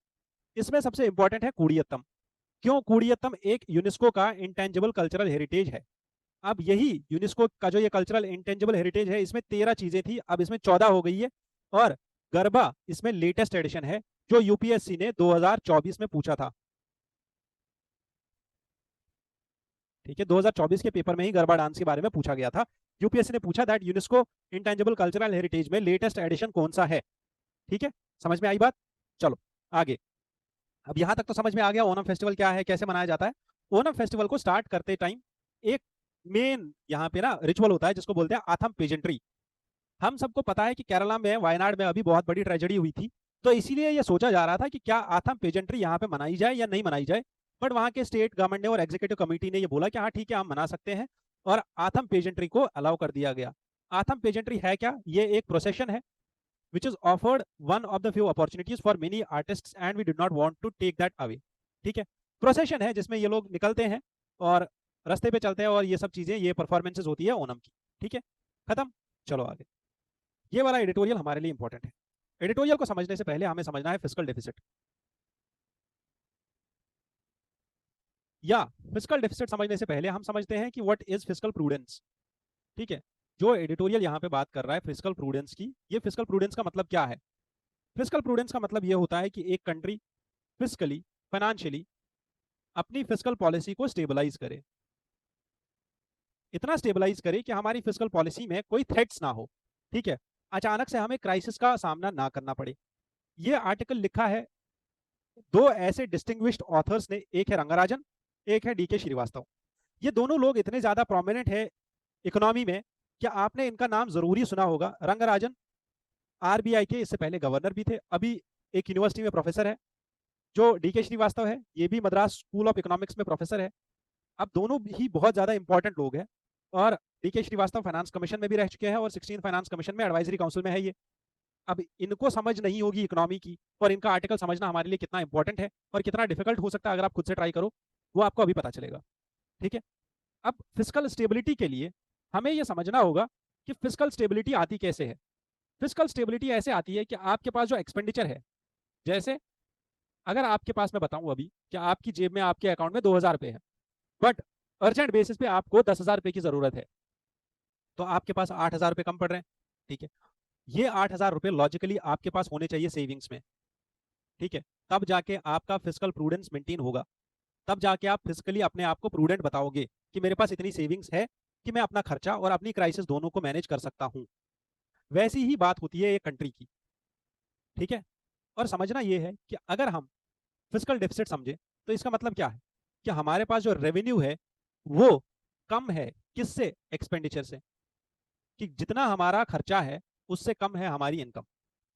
इसमें सबसे इंपॉर्टेंट है कूड़ियत्तम। क्यों? कूड़ियत्तम एक यूनेस्को का इंटेंजिबल कल्चरल हेरिटेज है। अब यही यूनेस्को का जो ये कल्चरल इंटेंजिबल हेरिटेज है, इसमें 13 चीजें थी, अब इसमें 14 हो गई है। और गरबा इसमें लेटेस्ट एडिशन है जो यूपीएससी ने 2024 में पूछा था। ठीक है, 2024 के पेपर में ही गरबा डांस के बारे में पूछा गया था। यूपीएससी ने पूछा that UNESCO intangible cultural heritage में लेटेस्ट एडिशन कौन सा है। ठीक है, समझ में आई बात? चलो आगे। अब यहां तक तो समझ में आ गया ओणम फेस्टिवल क्या है, कैसे मनाया जाता है। ओणम फेस्टिवल को स्टार्ट करते टाइम एक मेन यहाँ पे ना रिचुअल होता है जिसको बोलते हैं आथम पेजेंट्री। हम सबको पता है कि केरला में, वायनाड में अभी बहुत बड़ी ट्रेजेडी हुई थी, तो इसीलिए ये सोचा जा रहा था कि क्या आथम पेजेंट्री यहाँ पे मनाई जाए या नहीं मनाई जाए। बट वहाँ के स्टेट गवर्नमेंट ने और एग्जीक्यूटिव कमेटी ने ये बोला कि हाँ ठीक है, हम मना सकते हैं, और आथम पेजेंट्री को अलाउ कर दिया गया। आथम पेजेंट्री है क्या? ये एक प्रोसेशन है which is offered one of the few opportunities for many artists and we did not want to take that away। ठीक है, प्रोसेशन है जिसमें ये लोग निकलते हैं और रास्ते पे चलते हैं और ये सब चीजें, ये परफॉर्मेंसेज होती है ओणम की। ठीक है, खत्म। चलो आगे। ये वाला एडिटोरियल हमारे लिए इंपॉर्टेंट है। एडिटोरियल को समझने से पहले हमें समझना है फिस्कल डेफिसिट, या फिस्कल डेफिसिट समझने से पहले हम समझते हैं कि व्हाट इज फिस्कल प्रूडेंस। ठीक है, जो एडिटोरियल यहाँ पे बात कर रहा है फिस्कल प्रूडेंस की, ये फिस्कल प्रूडेंस का मतलब क्या है? फिस्कल प्रूडेंस का मतलब ये होता है कि एक कंट्री फिस्कली, फाइनेंशियली अपनी फिस्कल पॉलिसी को स्टेबलाइज करे। इतना स्टेबलाइज करे कि हमारी फिस्कल पॉलिसी में कोई थ्रेट्स ना हो। ठीक है, अचानक से हमें क्राइसिस का सामना ना करना पड़े। ये आर्टिकल लिखा है दो ऐसे डिस्टिंग्विश्ड ऑथर्स ने, एक है रंगराजन, एक है डीके श्रीवास्तव। ये दोनों लोग इतने ज्यादा प्रोमिनेंट है इकोनॉमी में कि आपने इनका नाम जरूरी सुना होगा। रंगराजन आरबीआई के इससे पहले गवर्नर भी थे, अभी एक यूनिवर्सिटी में प्रोफेसर है। जो डीके श्रीवास्तव है, ये भी मद्रास स्कूल ऑफ इकोनॉमिक्स में प्रोफेसर है। अब दोनों ही बहुत ज्यादा इंपॉर्टेंट लोग हैं। और डीके श्रीवास्तव फाइनेंस कमीशन में भी रह चुके हैं और 16 फाइनेंस कमीशन में एडवाइजरी काउंसिल में है ये। अब इनको समझ नहीं होगी इकोनॉमी की, और इनका आर्टिकल समझना हमारे लिए कितना इंपॉर्टेंट है और कितना डिफिकल्ट हो सकता है अगर आप खुद से ट्राई करो, वो आपको अभी पता चलेगा। ठीक है, अब फिस्कल स्टेबिलिटी के लिए हमें यह समझना होगा कि फिस्कल स्टेबिलिटी आती कैसे है। फिस्कल स्टेबिलिटी ऐसे आती है कि आपके पास जो एक्सपेंडिचर है, जैसे अगर आपके पास, मैं बताऊं अभी कि आपकी जेब में, आपके अकाउंट में 2000 रुपए है, बट अर्जेंट बेसिस पे आपको 10,000 रुपए की जरूरत है, तो आपके पास 8,000 रुपए कम पड़ रहे हैं। ठीक है, ये 8,000 रुपए लॉजिकली आपके पास होने चाहिए सेविंग्स में। ठीक है, तब जाके आपका फिस्कल प्रूडेंस मेंटेन होगा, तब जाके आप फिजिकली अपने आप को प्रूडेंट बताओगे कि मेरे पास इतनी सेविंग्स है कि मैं अपना खर्चा और अपनी क्राइसिस दोनों को मैनेज कर सकता हूं। वैसी ही बात होती है एक कंट्री की। ठीक है, और समझना यह है कि अगर हम फिजिकल डेफिसिट समझे तो इसका मतलब क्या है कि हमारे पास जो रेवेन्यू है वो कम है, किससे? एक्सपेंडिचर से। कि जितना हमारा खर्चा है उससे कम है हमारी इनकम,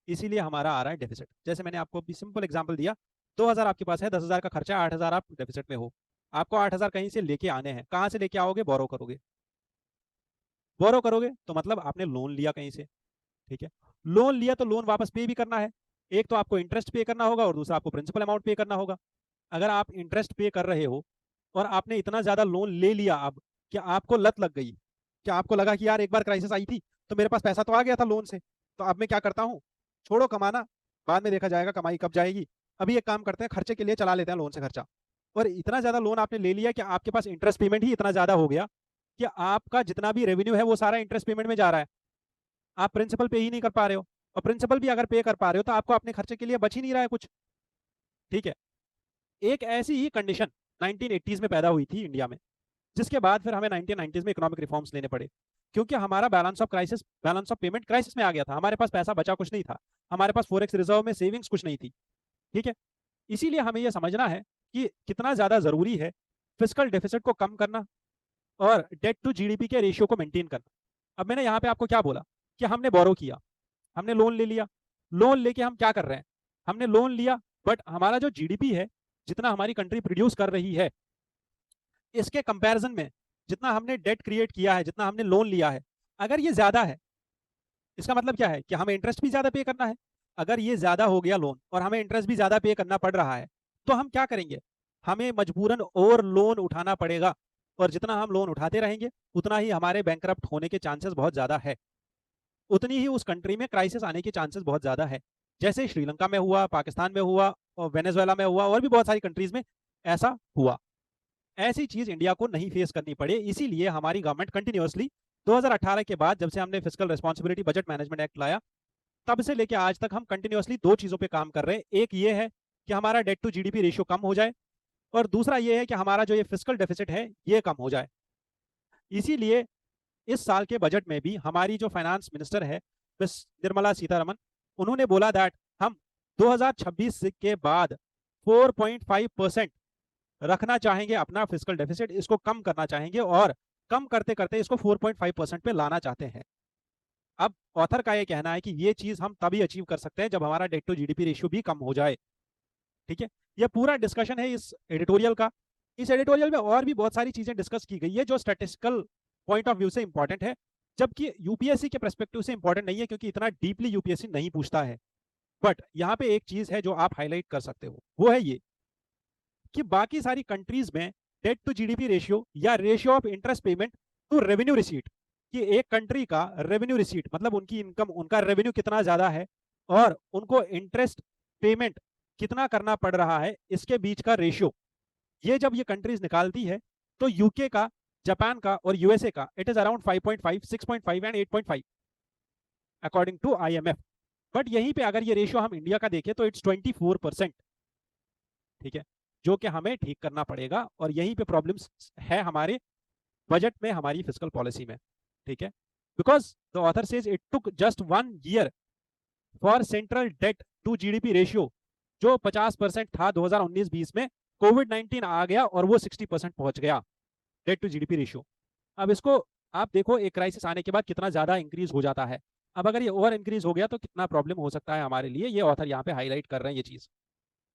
इसीलिए हमारा आ रहा है डेफिसिट। जैसे मैंने आपको भी सिंपल एग्जांपल दिया, 2000 आपके पास है, 10,000 का खर्चा, 8,000 आप डेफिसिट में हो। आपको 8,000 कहीं से लेके आने हैं, कहां से लेके आओगे? बोरो करोगे। बोरो करोगे तो मतलब आपने लोन लिया कहीं से। ठीक है, लोन लिया तो लोन वापस पे भी करना है। एक तो आपको इंटरेस्ट पे करना होगा और दूसरा आपको प्रिंसिपल अमाउंट पे करना होगा। अगर आप इंटरेस्ट पे कर रहे हो और आपने इतना ज्यादा लोन ले लिया अब कि आपको लत लग गई क्या आपको लगा कि यार एक बार क्राइसिस आई थी तो मेरे पास पैसा तो आ गया था लोन से, तो अब मैं क्या करता हूँ, छोड़ो कमाना, बाद में देखा जाएगा कमाई कब जाएगी, अभी एक काम करते हैं खर्चे के लिए चला लेते हैं लोन से खर्चा। और इतना ज्यादा लोन आपने ले लिया कि आपके पास इंटरेस्ट पेमेंट ही इतना ज्यादा हो गया कि आपका जितना भी रेवेन्यू है वो सारा इंटरेस्ट पेमेंट में जा रहा है, आप प्रिंसिपल पे ही नहीं कर पा रहे हो, और प्रिंसिपल भी अगर पे कर पा रहे हो तो आपको अपने खर्चे के लिए बच ही नहीं रहा है कुछ। ठीक है, एक ऐसी ही कंडीशन 1980s में पैदा हुई थी इंडिया में, जिसके बाद फिर हमें 1990s में इकोनॉमिक रिफॉर्म्स लेने पड़े, क्योंकि हमारा बैलेंस ऑफ पेमेंट क्राइसिस में आ गया था, हमारे पास पैसा बचा कुछ नहीं था, हमारे पास फॉरेक्स रिजर्व में सेविंग्स कुछ नहीं थी। ठीक है, इसीलिए हमें यह समझना है कि कितना ज्यादा जरूरी है फिस्कल डेफिसिट को कम करना और डेट टू जीडीपी के रेशियो को मेंटेन करना। अब मैंने यहाँ पे आपको क्या बोला कि हमने बोरो किया, हमने लोन ले लिया, लोन लेके हम क्या कर रहे हैं, हमने लोन लिया बट हमारा जो जीडीपी है, जितना हमारी कंट्री प्रोड्यूस कर रही है, इसके कंपैरिजन में जितना हमने डेट क्रिएट किया है, जितना हमने लोन लिया है, अगर ये ज्यादा है, इसका मतलब क्या है कि हमें इंटरेस्ट भी ज्यादा पे करना है। अगर ये ज्यादा हो गया लोन और हमें इंटरेस्ट भी ज्यादा पे करना पड़ रहा है, तो हम क्या करेंगे, हमें मजबूरन और लोन उठाना पड़ेगा, और जितना हम लोन उठाते रहेंगे उतना ही हमारे बैंकरप्ट होने के चांसेस बहुत ज्यादा है, उतनी ही उस कंट्री में क्राइसिस आने के चांसेस बहुत ज्यादा है। जैसे श्रीलंका में हुआ, पाकिस्तान में हुआ, और वेनेजुएला में हुआ, और भी बहुत सारी कंट्रीज में ऐसा हुआ। ऐसी चीज इंडिया को नहीं फेस करनी पड़े, इसीलिए हमारी गवर्नमेंट कंटिन्यूअसली 2018 के बाद, जब से हमने fiscal responsibility budget management act लाया, तब से लेके आज तक हम कंटिन्यूअसली दो चीजों पे काम कर रहे हैं। एक ये है कि हमारा डेट टू जीडीपी रेशियो कम हो जाए, और दूसरा ये है कि हमारा जो ये फिस्कल डेफिसिट है ये कम हो जाए। इसीलिए इस साल के बजट में भी हमारी जो फाइनेंस मिनिस्टर है मिस निर्मला सीतारमन, उन्होंने बोला दैट हम 2026 के बाद 4.5% रखना चाहेंगे अपना फिस्कल डेफिसिट, इसको कम करना चाहेंगे, और कम करते करते इसको 4.5% पे लाना चाहते हैं। अब ऑथर का ये कहना है कि ये चीज हम तभी अचीव कर सकते हैं जब हमारा डेट टू जीडीपी रेशियो भी कम हो जाए। ठीक है, ये पूरा डिस्कशन है इस एडिटोरियल का। इस एडिटोरियल में और भी बहुत सारी चीजें डिस्कस की गई है जो स्टैटिस्टिकल पॉइंट ऑफ व्यू से इंपॉर्टेंट है, जबकि यूपीएससी के परस्पेक्टिव से इंपॉर्टेंट नहीं है, क्योंकि इतना डीपली यूपीएससी नहीं पूछता है। बट यहाँ पे एक चीज है जो आप हाईलाइट कर सकते हो, वो है ये कि बाकी सारी कंट्रीज में डेट टू जीडीपी रेशियो या ratio of interest payment to revenue receipt, कि एक कंट्री का रेवेन्यू रिसीट मतलब उनकी इनकम, उनका रेवेन्यू कितना ज्यादा है और उनको इंटरेस्ट पेमेंट कितना करना पड़ रहा है, इसके बीच का रेशियो, ये जब ये कंट्रीज निकालती है तो यूके का, जापान का और यूएसए का it is around 5.5, 6.5 and 8.5 according to IMF. But यहीं पे अगर ये रेशियो हम इंडिया का देखें तो इट्स 24%। ठीक है, जो कि हमें ठीक करना पड़ेगा, और यहीं पे प्रॉब्लम्स है हमारे बजट में, हमारी फिस्कल पॉलिसी में। ठीक है, because the author says it took just 1 year for central debt to GDP ratio, जो 50% था 2019-20 में, कोविड-19 आ गया और वो 60% पहुंच गया डेट टू जीडीपी रेशियो। अब इसको आप देखो, एक क्राइसिस आने के बाद कितना ज्यादा इंक्रीज हो जाता है, अब अगर ये ओवर इंक्रीज हो गया तो कितना प्रॉब्लम हो सकता है हमारे लिए, ये ऑथर यहाँ पे हाईलाइट कर रहे हैं ये चीज।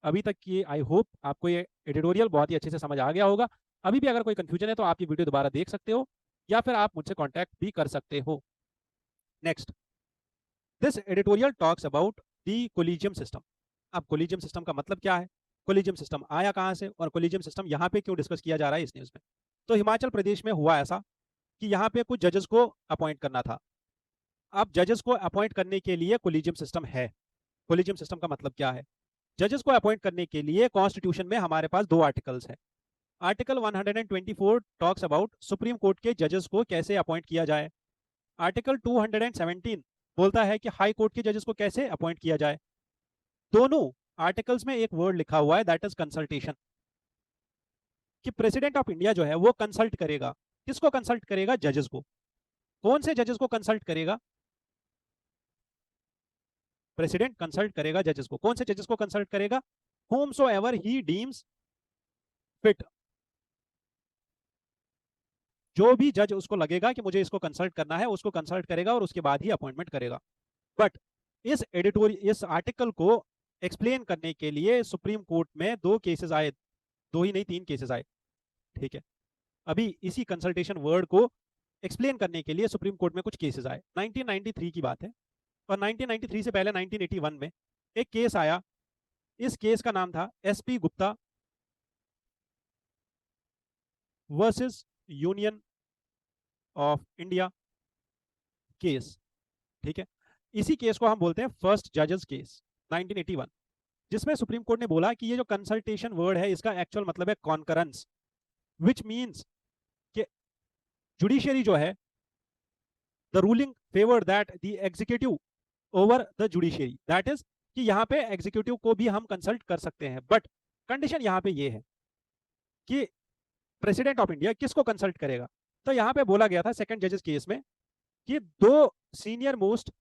अभी तक की आई होप आपको ये एडिटोरियल बहुत ही अच्छे से समझ आ गया होगा। अभी भी अगर कोई कंफ्यूजन है तो आप ये वीडियो दोबारा देख सकते हो, या फिर आप मुझसे कॉन्टैक्ट भी कर सकते हो। Next, this editorial talks about the collegium system. अब कोलिजियम सिस्टम का मतलब क्या है, कोलिजियम सिस्टम आया कहाँ से, और कोलिजियम सिस्टम यहाँ पे क्यों डिस्कस किया जा रहा है इस न्यूज़ में। तो हिमाचल प्रदेश में हुआ ऐसा कि यहाँ पे कुछ जजेस को अपॉइंट करना था। अब जजेस को अपॉइंट करने के लिए कोलिजियम सिस्टम है। कोलिजियम सिस्टम का मतलब क्या है, जजेस को अपॉइंट करने के लिए कॉन्स्टिट्यूशन में हमारे पास दो आर्टिकल्स हैं। Article 124 talks about supreme court के जजेस को कैसे अपॉइंट किया जाए। आर्टिकल 217 बोलता है कि हाई कोर्ट के जजेस को कैसे अपॉइंट किया जाए। दोनों आर्टिकल्स में एक वर्ड लिखा हुआ है, दैट इज कंसल्टेशन, कि प्रेसिडेंट ऑफ इंडिया जो है वो कंसल्ट करेगा। किसको कंसल्ट करेगा, जजेस को। कौन से जजेस को कंसल्ट करेगा, प्रेसिडेंट कंसल्ट करेगा जजेस को। कौन से जजेस को कंसल्ट करेगा, whomsoever he deems fit, जो भी जज उसको लगेगा कि मुझे इसको कंसल्ट करना है, उसको कंसल्ट करेगा और उसके बाद ही अपॉइंटमेंट करेगा। बट इस आर्टिकल को एक्सप्लेन करने के लिए सुप्रीम कोर्ट में दो केसेस आए, दो ही नहीं 3 केसेस आए। ठीक है, अभी इसी कंसल्टेशन वर्ड को एक्सप्लेन करने के लिए सुप्रीम कोर्ट में कुछ केसेस आए। 1993 की बात है, और 1993 से पहले 1981 में एक केस आया। इस केस का नाम था SP Gupta versus union of India case, ठीक है। इसी केस को हम बोलते हैं फर्स्ट जजेस केस 1981, जिसमें सुप्रीम कोर्ट ने बोला कि ये जो कंसल्टेशन वर्ड है इसका एक्चुअल मतलब है कॉन्करेंस, विच मीन्स कि जुडिशियरी जो है, the ruling favour that the executive over the judiciary, that is कि यहां पे एग्जीक्यूटिव को भी हम कंसल्ट कर सकते हैं, बट कंडीशन यहां पे ये है कि प्रेसिडेंट ऑफ इंडिया किसको कंसल्ट करेगा। तो यहां पे बोला गया था सेकंड जजेस केस में कि दो सीनियर मोस्ट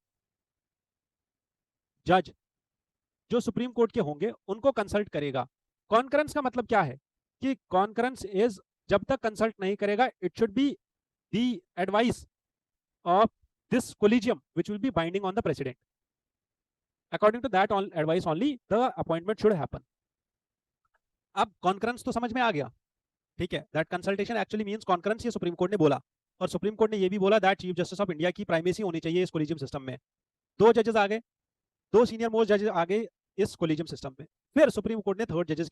जज जो सुप्रीम कोर्ट के होंगे उनको कंसल्ट करेगा। कॉन्करेंस का मतलब क्या है कि कॉन्करेंस इज, जब तक कंसल्ट नहीं करेगा, it should be the advice of this collegium which will be binding on the president, according to that advice only the appointment should happen. अब कॉन्करेंस तो समझ में आ गया, ठीक है, that consultation actually means concurrence, ये सुप्रीम कोर्ट ने बोला। और सुप्रीम कोर्ट ने ये भी बोला that chief justice of India की प्राइमेसी होनी चाहिए इस कोलिजियम सिस्टम में। दो जजेस आ गए, दो सीनियर मोस्ट जजेस आ गए इस कोलिजियम सिस्टम में। फिर सुप्रीम कोर्ट ने थर्ड जजेस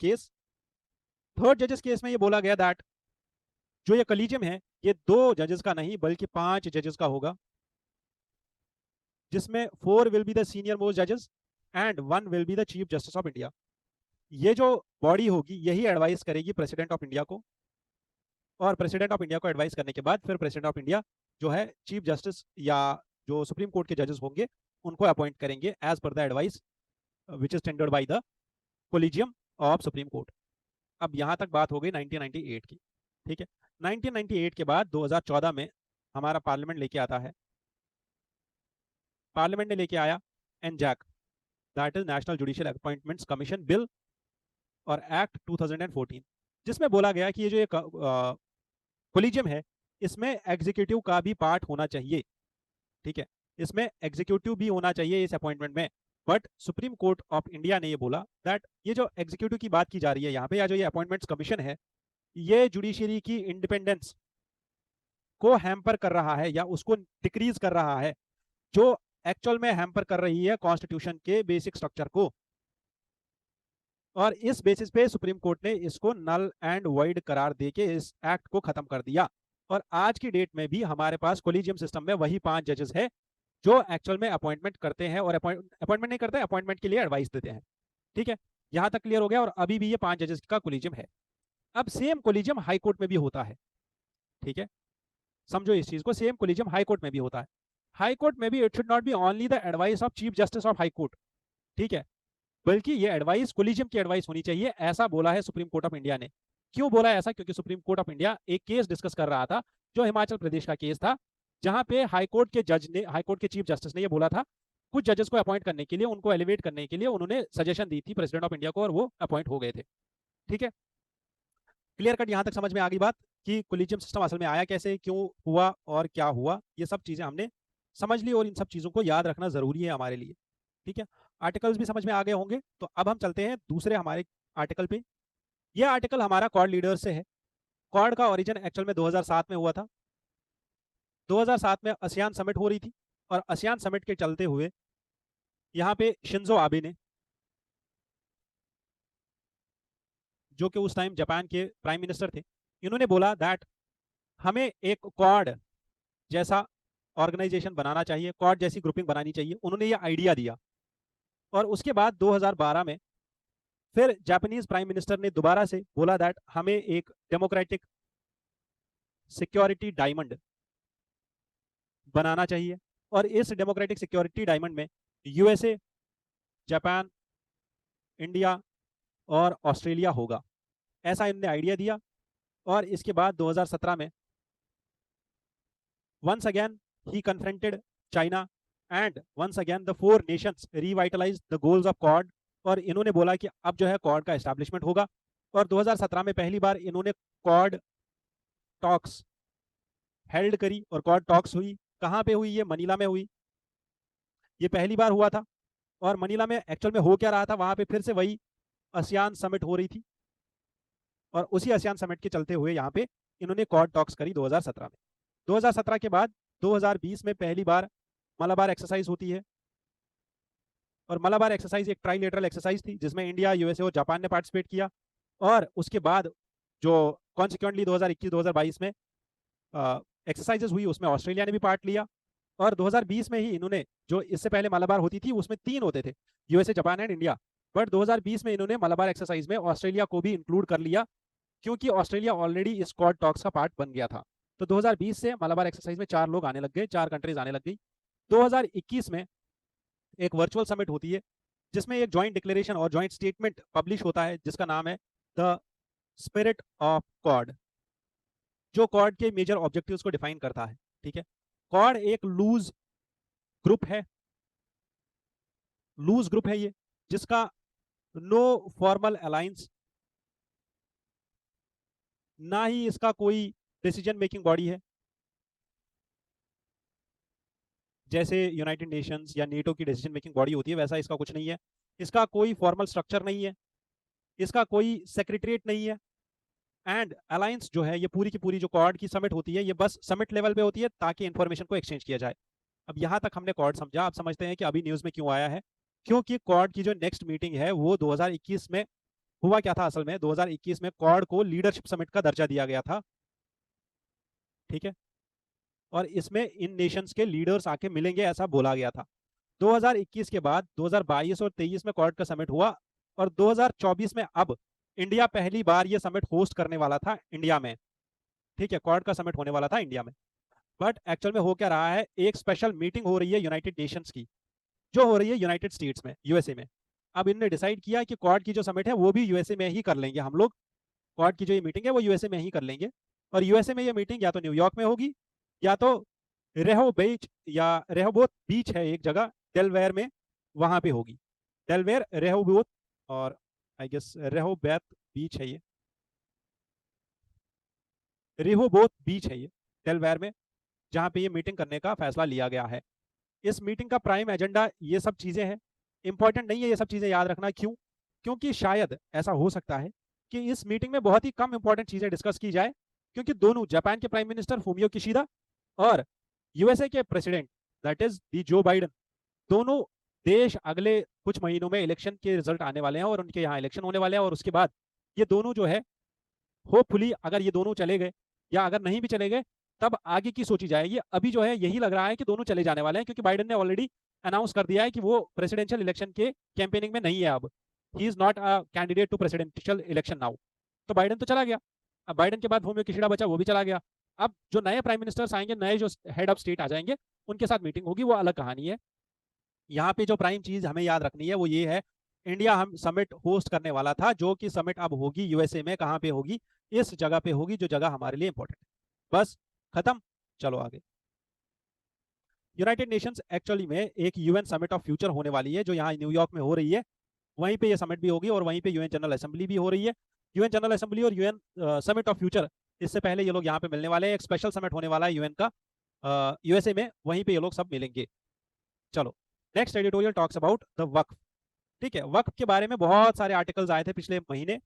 केस में ये बोला गया दैट जो ये कोलिजियम है ये दो जजेस का नहीं बल्कि 5 जजेस का होगा, जिसमें 4 will be the senior most जजेस and 1 will be the chief justice of India. ये जो बॉडी होगी यही एडवाइस करेगी प्रेसिडेंट ऑफ इंडिया को, और प्रेसिडेंट ऑफ इंडिया को एडवाइस करने के बाद फिर प्रेसिडेंट ऑफ इंडिया जो है चीफ जस्टिस या जो सुप्रीम कोर्ट के जजेस होंगे उनको अपॉइंट करेंगे as per the advice which is tendered by the collegium of supreme court. अब यहां तक बात हो गई 1998 की, ठीक है। 1998 के बाद 2014 में हमारा पार्लियामेंट लेके आता है, पार्लियामेंट ने लेके आया एनजैक, that is national judicial appointments commission bill और एक्ट 2014, जिसमें बोला गया कि ये जो कोलिजियम है इसमें एग्जीक्यूटिव का भी पार्ट होना चाहिए, ठीक है, इसमें एग्जीक्यूटिव भी होना चाहिए इस अपॉइंटमेंट में। But supreme court of India ने ये बोला दैट ये जो एग्जीक्यूटिव की बात की जा रही है यहाँ पे, या जो ये अपॉइंटमेंट्स कमीशन है, ये जुडिशियरी की इंडिपेंडेंस को हैम्पर कर रहा है या उसको डिक्रीज कर रहा है, जो एक्चुअल में हैम्पर कर रही है कॉन्स्टिट्यूशन के बेसिक स्ट्रक्चर को। और इस बेसिस पे सुप्रीम कोर्ट ने इसको नल एंड वॉइड करार देके इस एक्ट को खत्म कर दिया। और आज की डेट में भी हमारे पास कोलिजियम सिस्टम में वही 5 जजेस है जो एक्चुअल में अपॉइंटमेंट करते हैं, और अपॉइंटमेंट नहीं करते, अपॉइंटमेंट के लिए एडवाइस देते हैं, ठीक है। यहां तक क्लियर हो गया। और अभी भी ये 5 जजेस का कोलिजियम है। अब सेम कोलिजियम हाई कोर्ट में भी होता है, ठीक है, समझो इस चीज को, सेम कोलिजियम हाई कोर्ट में भी होता है। हाई कोर्ट में भी it should not be only the advice of chief justice of high court, ठीक है, बल्कि ये एडवाइस कोलिजियम की एडवाइस होनी चाहिए, ऐसा बोला है सुप्रीम कोर्ट ऑफ इंडिया ने। क्यों बोला ऐसा? क्योंकि सुप्रीम कोर्ट ऑफ इंडिया एक केस डिस्कस कर रहा था जो हिमाचल प्रदेश का केस था, जहां पे हाईकोर्ट के जज ने, हाईकोर्ट के चीफ जस्टिस ने ये बोला था, कुछ जजेस को अपॉइंट करने के लिए, उनको एलिवेट करने के लिए उन्होंने सजेशन दी थी प्रेसिडेंट ऑफ इंडिया को, और वो अपॉइंट हो गए थे, ठीक है। क्लियर कट यहां तक समझ में आ गई बात कि कोलिजियम सिस्टम असल में आया कैसे, क्यों हुआ और क्या हुआ, ये सब चीजें हमने समझ ली, और इन सब चीजों को याद रखना जरूरी है हमारे लिए, ठीक है। आर्टिकल्स भी समझ में आ गए होंगे। तो अब हम चलते हैं दूसरे हमारे आर्टिकल पे। ये आर्टिकल हमारा क्वाड लीडर से है। क्वाड का ओरिजिन एक्चुअल में 2007 में हुआ था। 2007 में आसियान समिट हो रही थी, और आसियान समिट के चलते हुए यहाँ पे शिंजो आबे ने, जो कि उस टाइम जापान के प्राइम मिनिस्टर थे, इन्होंने बोला दैट हमें एक क्वाड जैसा ऑर्गेनाइजेशन बनाना चाहिए, क्वाड जैसी ग्रुपिंग बनानी चाहिए। उन्होंने ये आइडिया दिया, और उसके बाद 2012 में फिर जापानीज प्राइम मिनिस्टर ने दोबारा से बोला दैट हमें एक डेमोक्रेटिक सिक्योरिटी डायमंड बनाना चाहिए, और इस डेमोक्रेटिक सिक्योरिटी डायमंड में यूएसए, जापान, इंडिया और ऑस्ट्रेलिया होगा, ऐसा इन्होंने आइडिया दिया। और इसके बाद 2017 में once again he confronted China, and once again the 4 nations revitalized the goals of Quad, और इन्होंने बोला कि अब जो है क्वाड का एस्टैब्लिशमेंट होगा। और 2017 में पहली बार इन्होंने क्वाड टॉक्स हेल्ड करी, और क्वाड टॉक्स हुई। कहाँ पे हुई? ये मनीला में हुई, ये पहली बार हुआ था। और मनीला में एक्चुअल में हो क्या रहा था, वहां पे फिर से वही आसियान समिट हो रही थी, और उसी आसियान समिट के चलते हुए यहाँ पे इन्होंने क्वाड टॉक्स करी 2017 में। 2017 के बाद 2020 में पहली बार मलाबार एक्सरसाइज होती है, और मलाबार एक्सरसाइज एक ट्राइलेटरल एक्सरसाइज थी जिसमें इंडिया, यूएसए और जापान ने पार्टिसिपेट किया। और उसके बाद जो कॉन्सिक्वेंटली 2021-2022 में एक्सरसाइजेस हुई उसमें ऑस्ट्रेलिया ने भी पार्ट लिया, और 2020 में ही इन्होंने, जो इससे पहले मलाबार होती थी उसमें 3 होते थे, USA, Japan and India, but 2020 में इन्होंने मलाबार एक्सरसाइज में ऑस्ट्रेलिया को भी इंक्लूड कर लिया, क्योंकि ऑस्ट्रेलिया ऑलरेडी इस क्वाड टॉक्स का पार्ट बन गया था। तो 2020 से मलाबार एक्सरसाइज में 4 लोग आने लग गए, 4 कंट्रीज आने लग गई। 2021 में एक वर्चुअल समिट होती है जिसमें एक जॉइंट डिक्लेरेशन और जॉइंट स्टेटमेंट पब्लिश होता है जिसका नाम है द स्पिरिट ऑफ क्वाड, जो क्वाड के मेजर ऑब्जेक्टिव्स को डिफाइन करता है। ठीक है, क्वाड एक ग्रुप है लूज ग्रुप है ये, जिसका नो फॉर्मल अलायंस, ना ही इसका कोई डिसीजन मेकिंग बॉडी है जैसे यूनाइटेड नेशंस या नेटो की डिसीजन मेकिंग बॉडी होती है, वैसा इसका कुछ नहीं है। इसका कोई फॉर्मल स्ट्रक्चर नहीं है, इसका कोई सेक्रेटरीट नहीं है, एंड अलायंस जो है ये पूरी की पूरी जो क्वाड की समिट होती है ये बस समिट लेवल पे होती है ताकि इंफॉर्मेशन को एक्सचेंज किया जाए। अब यहां तक हमने क्वाड समझा, आप समझते हैं कि अभी न्यूज में क्यों आया है, क्योंकि क्वाड की जो नेक्स्ट मीटिंग है वो 2021 में हुआ क्या था। असल में 2021 में क्वाड को लीडरशिप समिट का दर्जा दिया गया था। ठीक है, और इसमें इन नेशंस के लीडर्स आके मिलेंगे ऐसा बोला गया था। 2021 के बाद 2022 और 23 में क्वाड का समिट हुआ, और 2024 में अब इंडिया पहली बार ये समिट होस्ट करने वाला था इंडिया में। ठीक है, क्वाड का समिट होने वाला था इंडिया में, बट एक्चुअल में हो क्या रहा है, एक स्पेशल मीटिंग हो रही है यूनाइटेड नेशंस की, जो हो रही है यूनाइटेड स्टेट्स में, यूएसए में। अब इन्होंने डिसाइड किया कि क्वाड की जो समिट है वो भी यूएसए में ही कर लेंगे हम लोग, क्वाड की जो ये मीटिंग है वो यूएसए में ही कर लेंगे। और यूएसए में ये मीटिंग या तो न्यूयॉर्क में होगी, या तो रेहो बीच या रेहोबोथ बीच है एक जगह डेलवेयर में, वहां पे होगी। डेलवेयर, रेहोबोथ, और आई गेस रेहोबोथ बीच है ये, रेहोबोथ बीच है ये डेलवेयर में, जहां पे ये मीटिंग करने का फैसला लिया गया है। इस मीटिंग का प्राइम एजेंडा ये सब चीजें हैं, इंपॉर्टेंट नहीं है ये सब चीजें याद रखना, क्यों? क्योंकि शायद ऐसा हो सकता है कि इस मीटिंग में बहुत ही कम इंपॉर्टेंट चीजें डिस्कस की जाए, क्योंकि दोनों, जापान के प्राइम मिनिस्टर फूमियो किशिदा और यूएसए के प्रेसिडेंट दैट इज दी जो बाइडन, दोनों देश अगले कुछ महीनों में इलेक्शन के रिजल्ट आने वाले हैं और उनके यहाँ इलेक्शन होने वाले हैं, और उसके बाद ये दोनों जो है, होपफुली अगर ये दोनों चले गए या अगर नहीं भी चले गए तब आगे की सोची जाएगी। अभी जो है यही लग रहा है कि दोनों चले जाने वाले हैं, क्योंकि बाइडन ने ऑलरेडी अनाउंस कर दिया है कि वो प्रेसिडेंशियल इलेक्शन के कैंपेनिंग में नहीं है, अब he is not a candidate to presidential election now. तो बाइडन तो चला गया, अब बाइडन के बाद फूमियो किशिडा बचा, वो भी चला गया। अब जो नए प्राइम मिनिस्टर्स आएंगे, नए जो हेड ऑफ स्टेट आ जाएंगे, उनके साथ मीटिंग होगी, वो अलग कहानी है। यहाँ पे जो प्राइम चीज हमें याद रखनी है वो ये है, इंडिया हम समिट होस्ट करने वाला था, जो कि समिट अब होगी यूएसए में। कहाँ पे होगी? इस जगह पे होगी, जो जगह हमारे लिए इंपॉर्टेंट है। बस, खत्म, चलो आगे। यूनाइटेड नेशंस एक्चुअली में एक यूएन समिट ऑफ फ्यूचर होने वाली है, जो यहाँ न्यूयॉर्क में हो रही है, वहीं पे ये समिट भी होगी और वहीं पे यूएन जनरल असेंबली भी हो रही है। यूएन जनरल असेंबली और यूएन समिट ऑफ फ्यूचर, इससे पहले ये लोग यहाँ पे मिलने वाले हैं। एक स्पेशल समिट होने वाला है यूएन का यूएसए में, वहीं पे ये लोग सब मिलेंगे। चलो, next editorial talks about the Waqf. ठीक है, वक्फ के बारे में बहुत सारे आर्टिकल्स आए थे पिछले महीने,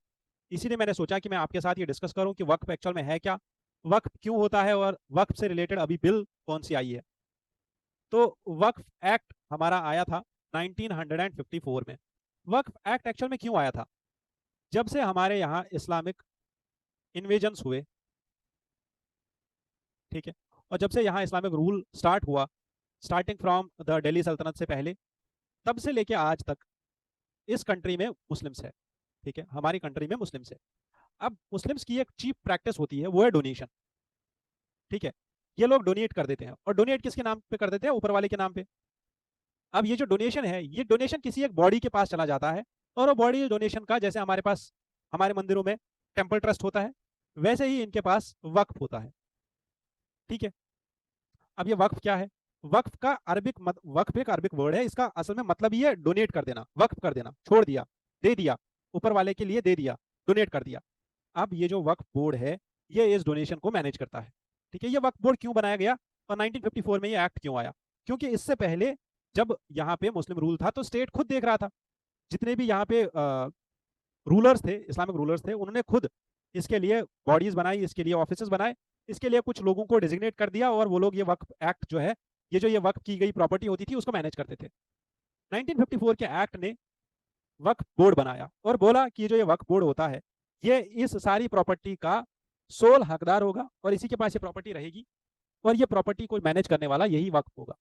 इसीलिए मैंने सोचा कि मैं आपके साथ ये डिस्कस करूं कि वक्फ एक्चुअल में है क्या, वक्फ क्यों होता है, और वक्फ से रिलेटेड अभी बिल कौन सी आई है। तो वक्फ एक्ट हमारा आया था 1954 में। वक्फ एक्ट एक्चुअल में क्यों आया था? जब से हमारे यहाँ इस्लामिक इन्वेजन्स हुए, ठीक है, और जब से यहाँ इस्लामिक रूल स्टार्ट हुआ, स्टार्टिंग फ्रॉम द दिल्ली सल्तनत से पहले, तब से लेके आज तक इस कंट्री में मुस्लिम्स है। ठीक है, हमारी कंट्री में मुस्लिम्स है। अब मुस्लिम्स की एक चीप प्रैक्टिस होती है, वो है डोनेशन। ठीक है, ये लोग डोनेट कर देते हैं, और डोनेट किसके नाम पे कर देते हैं? ऊपर वाले के नाम पे। अब ये जो डोनेशन है, ये डोनेशन किसी एक बॉडी के पास चला जाता है, और वो बॉडी डोनेशन का, जैसे हमारे पास हमारे मंदिरों में टेम्पल ट्रस्ट होता है, वैसे ही इनके पास वक्फ होता है। ठीक है, अब ये वक्फ क्या है? वक्फ का वक्फ एक अरबिक वर्ड है, इसका असल में मतलब ये है डोनेट कर देना, वक्फ कर देना, छोड़ दिया, दे दिया, ऊपर वाले के लिए दे दिया, डोनेट कर दिया। अब ये जो वक्फ बोर्ड है, ये इस डोनेशन को मैनेज करता है। ठीक है, ये वक्फ बोर्ड क्यों बनाया गया और 1954 में ये एक्ट क्यों आया? क्योंकि इससे पहले जब यहाँ पे मुस्लिम रूल था तो स्टेट खुद देख रहा था, जितने भी यहाँ पे रूलर्स थे, इस्लामिक रूलर्स थे, उन्होंने खुद इसके लिए बॉडीज बनाई, इसके लिए ऑफिस बनाए, इसके लिए कुछ लोगों को डिजिग्नेट कर दिया, और वो लोग ये वक्फ एक्ट जो है, ये जो ये वक्फ की गई प्रॉपर्टी होती थी, उसको मैनेज करते थे। 1954 के एक्ट ने वक्फ बोर्ड बनाया और बोला कि जो ये वक्फ बोर्ड होता है, ये इस सारी प्रॉपर्टी का सोल हकदार होगा और इसी के पास ये प्रॉपर्टी रहेगी, और ये प्रॉपर्टी को मैनेज करने वाला यही वक्फ होगा।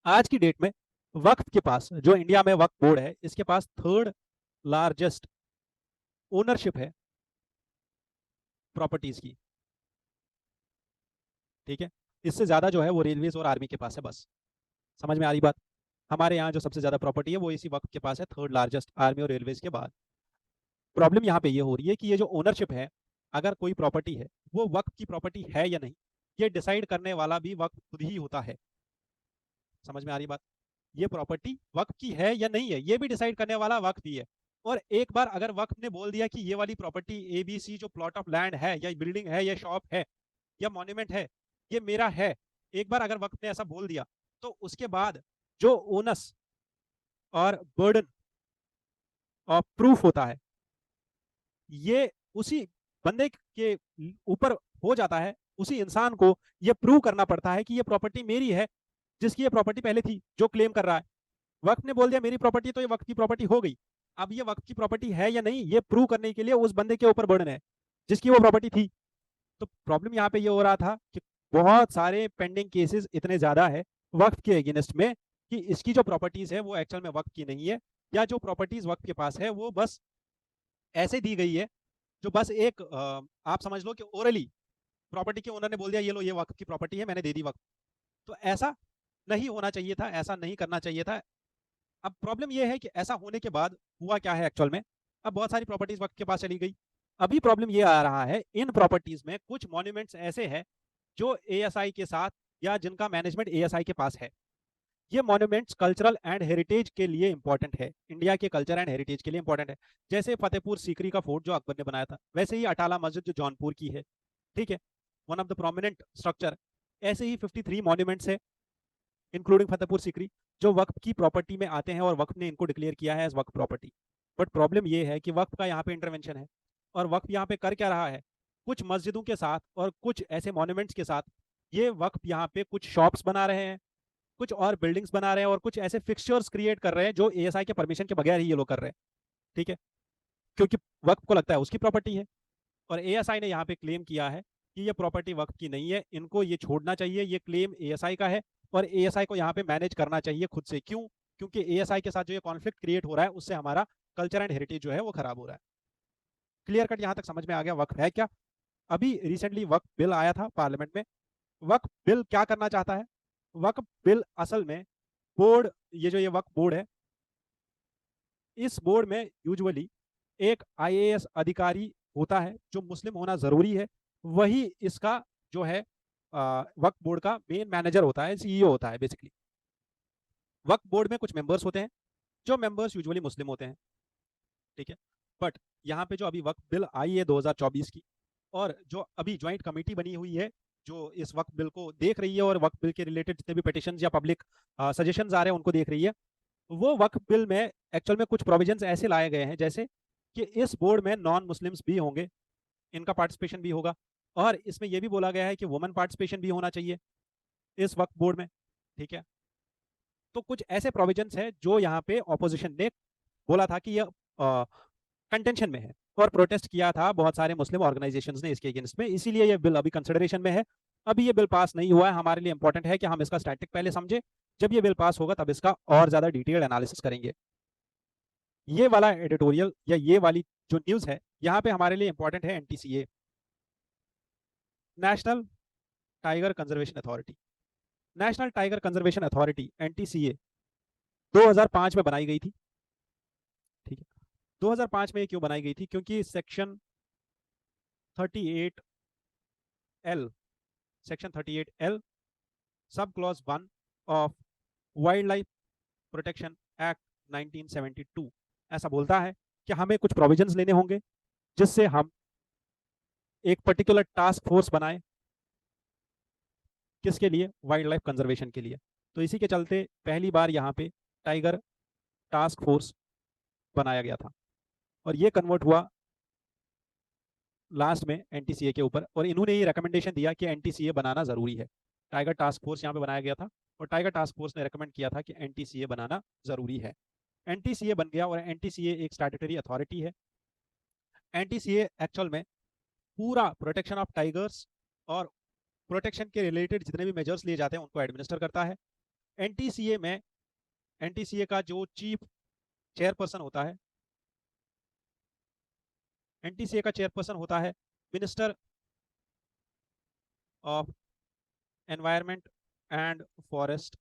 आज की डेट में वक्फ के पास, जो इंडिया में वक्फ बोर्ड है, इसके पास थर्ड लार्जेस्ट ओनरशिप है प्रॉपर्टीज की। ठीक है, इससे ज्यादा जो है वो रेलवेज और आर्मी के पास है। बस समझ में आ रही बात? हमारे यहाँ जो सबसे ज्यादा प्रॉपर्टी है वो इसी वक्त के पास है, थर्ड लार्जेस्ट, आर्मी और रेलवेज के बाद। प्रॉब्लम यहाँ पे ये हो रही है कि ये जो ओनरशिप है, अगर कोई प्रॉपर्टी है वो वक्त की प्रॉपर्टी है या नहीं, ये डिसाइड करने वाला भी वक्त खुद ही होता है। समझ में आ रही बात? ये प्रॉपर्टी वक्त की है या नहीं है, ये भी डिसाइड करने वाला वक्त ही है। और एक बार अगर वक्त ने बोल दिया कि ये वाली प्रॉपर्टी ABC जो प्लॉट ऑफ लैंड है या बिल्डिंग है या शॉप है या मॉन्यूमेंट है, ये मेरा है, एक बार अगर वक्त ने ऐसा बोल दिया, तो उसके बाद जो ओनस और बर्डन ऑफ प्रूफ होता है, ये उसी बंदे के ऊपर हो जाता है। उसी इंसान को ये प्रूव करना पड़ता है कि ये प्रॉपर्टी मेरी है, जिसकी ये प्रॉपर्टी पहले थी, जो क्लेम कर रहा है। वक्त ने बोल दिया मेरी प्रॉपर्टी, तो ये वक्त की प्रॉपर्टी हो गई। अब ये वक्त की प्रॉपर्टी है या नहीं, ये प्रूव करने के लिए उस बंदे के ऊपर बर्डन है जिसकी वो प्रॉपर्टी थी। तो प्रॉब्लम यहाँ पे ये हो रहा था कि बहुत सारे पेंडिंग केसेस इतने ज्यादा है वक्त के अगेंस्ट में कि इसकी जो प्रॉपर्टीज है वो एक्चुअल में वक्त की नहीं है, या जो प्रॉपर्टीज वक्त के पास है वो बस ऐसे दी गई है, जो बस एक आप समझ लो कि ओरली प्रॉपर्टी के ओनर ने बोल दिया ये लो ये वक्त की प्रॉपर्टी है, मैंने दे दी वक्त। तो ऐसा नहीं होना चाहिए था, ऐसा नहीं करना चाहिए था। अब प्रॉब्लम यह है कि ऐसा होने के बाद हुआ क्या है एक्चुअल में, अब बहुत सारी प्रॉपर्टीज वक्त के पास चली गई। अभी प्रॉब्लम यह आ रहा है, इन प्रॉपर्टीज में कुछ मॉन्यूमेंट्स ऐसे हैं जो ASI के साथ या जिनका मैनेजमेंट ASI के पास है। ये मॉन्यूमेंट्स कल्चरल एंड हेरिटेज के लिए इंपॉर्टेंट है, इंडिया के कल्चर एंड हेरिटेज के लिए इंपॉर्टेंट है। जैसे फतेहपुर सीकरी का फोर्ट जो अकबर ने बनाया था, वैसे ही अटाला मस्जिद जो जौनपुर की है, ठीक है, one of the prominent structure. ऐसे ही 53 मॉन्यूमेंट्स है इंक्लूडिंग फतेहपुर सीकरी, जो वक्फ की प्रॉपर्टी में आते हैं और वक्फ ने इनको डिक्लेयर किया है एज वक्फ प्रॉपर्टी। बट प्रॉब्लम ये है कि वक्फ का यहाँ पे इंटरवेंशन है, और वक्फ यहाँ पे कर क्या रहा है, कुछ मस्जिदों के साथ और कुछ ऐसे मॉन्यूमेंट्स के साथ ये वक्फ यहाँ पे कुछ शॉप्स बना रहे हैं, कुछ और बिल्डिंग्स बना रहे हैं, और कुछ ऐसे फिक्सचर्स क्रिएट कर रहे हैं जो ASI के परमिशन के बगैर ही ये लोग कर रहे हैं। ठीक है, क्योंकि वक्फ को लगता है उसकी प्रॉपर्टी है, और ASI ने यहाँ पे क्लेम किया है कि ये प्रॉपर्टी वक्फ की नहीं है, इनको ये छोड़ना चाहिए, ये क्लेम ASI का है, और ASI को यहाँ पे मैनेज करना चाहिए खुद से। क्यों? क्योंकि ASI के साथ जो ये कॉन्फ्लिक्ट क्रिएट हो रहा है उससे हमारा कल्चर एंड हेरिटेज जो है वो खराब हो रहा है। क्लियर कट यहाँ तक समझ में आ गया वक्फ है क्या? अभी रिसेंटली वक्फ बिल आया था पार्लियामेंट में। वक्फ बिल क्या करना चाहता है? वक्फ बिल असल में बोर्ड, ये जो ये वक्फ बोर्ड है, इस बोर्ड में यूजुअली एक IAS अधिकारी होता है जो मुस्लिम होना जरूरी है, वही इसका जो है वक्फ बोर्ड का मेन मैनेजर होता है, CEO होता है बेसिकली। वक्फ बोर्ड में कुछ मेंबर्स होते हैं जो मेंबर्स यूजुअली मुस्लिम होते हैं। ठीक है, बट यहाँ पे जो अभी वक्फ बिल आई है 2024 की, और जो अभी ज्वाइंट कमेटी बनी हुई है जो इस वक्फ बिल को देख रही है और वक्फ बिल के रिलेटेड जितने भी पिटिशन या पब्लिक सजेशंस आ रहे हैं उनको देख रही है, वो वक्फ बिल में एक्चुअल में कुछ प्रोविजंस ऐसे लाए गए हैं जैसे कि इस बोर्ड में नॉन मुस्लिम्स भी होंगे, इनका पार्टिसिपेशन भी होगा, और इसमें यह भी बोला गया है कि वुमेन पार्टिसिपेशन भी होना चाहिए इस वक्फ बोर्ड में। ठीक है, तो कुछ ऐसे प्रोविजंस है जो यहाँ पे ऑपोजिशन ने बोला था कि यह कंटेंशन में है, और प्रोटेस्ट किया था बहुत सारे मुस्लिम ऑर्गेनाइजेशंस ने इसके अगेंस्ट में, इसीलिए यह बिल अभी कंसिडरेशन में है। अभी ये बिल पास नहीं हुआ है, हमारे लिए इंपॉर्टेंट है कि हम इसका स्टैटिक पहले समझे, जब ये बिल पास होगा तब इसका और ज्यादा डिटेल्ड एनालिसिस करेंगे। ये वाला एडिटोरियल या ये वाली जो न्यूज है यहाँ पे हमारे लिए इंपॉर्टेंट है NTCA, national tiger conservation authority. National tiger conservation authority NTCA 2005 में बनाई गई थी। ठीक है, 2005 में ये क्यों बनाई गई थी? क्योंकि section 38L, section 38L sub clause 1 of wild life protection act 1972 ऐसा बोलता है कि हमें कुछ प्रोविजंस लेने होंगे जिससे हम एक पर्टिकुलर टास्क फोर्स बनाए, किसके लिए? वाइल्ड लाइफ कंजर्वेशन के लिए। तो इसी के चलते पहली बार यहाँ पे टाइगर टास्क फोर्स बनाया गया था, और ये कन्वर्ट हुआ लास्ट में NTCA के ऊपर, और इन्होंने ये रिकमेंडेशन दिया कि NTCA बनाना जरूरी है। टाइगर टास्क फोर्स यहाँ पे बनाया गया था, और टाइगर टास्क फोर्स ने रिकमेंड किया था कि NTCA बनाना जरूरी है। NTCA बन गया, और NTCA एक स्टैट्यूटरी अथॉरिटी है। NTCA एक्चुअल में पूरा प्रोटेक्शन ऑफ टाइगर्स और प्रोटेक्शन के रिलेटेड जितने भी मेजर्स लिए जाते हैं उनको एडमिनिस्टर करता है। एनटीसीए में एनटीसीए का जो चीफ चेयरपर्सन होता है, एनटीसीए का चेयरपर्सन होता है minister of environment and forest,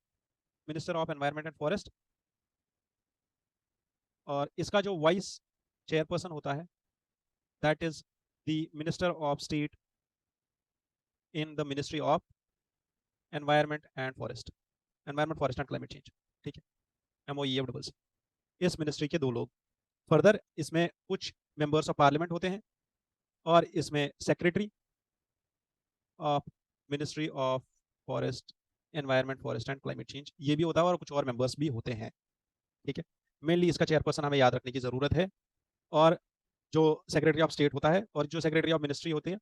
minister of environment and forest. और इसका जो वाइस चेयरपर्सन होता है that is the minister of state in the ministry of environment and forest, environment forest and climate change, ठीक है, MOEF। इस मिनिस्ट्री के 2 लोग। फर्दर इसमें कुछ मेंबर्स ऑफ पार्लियामेंट होते हैं और इसमें secretary of ministry of forest, environment, forest and climate change ये भी होता है और कुछ और मेंबर्स भी होते हैं, ठीक है। मेनली इसका चेयरपर्सन हमें याद रखने की ज़रूरत है, और जो सेक्रेटरी ऑफ स्टेट होता है और जो सेक्रेटरी ऑफ मिनिस्ट्री होते हैं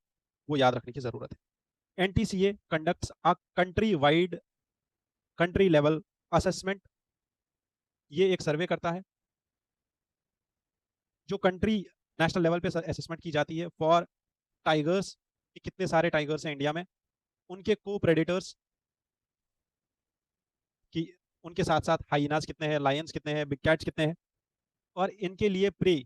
वो याद रखने की ज़रूरत है। NTCA conducts a country wide, country level assessment, ये एक सर्वे करता है जो कंट्री नेशनल लेवल पे असेसमेंट की जाती है फॉर टाइगर्स, कि कितने सारे टाइगर्स हैं इंडिया में, उनके को प्रेडेटर्स कि उनके साथ साथ हाइनास कितने हैं, लायंस कितने हैं, बिग कैट्स कितने हैं, और इनके लिए प्रे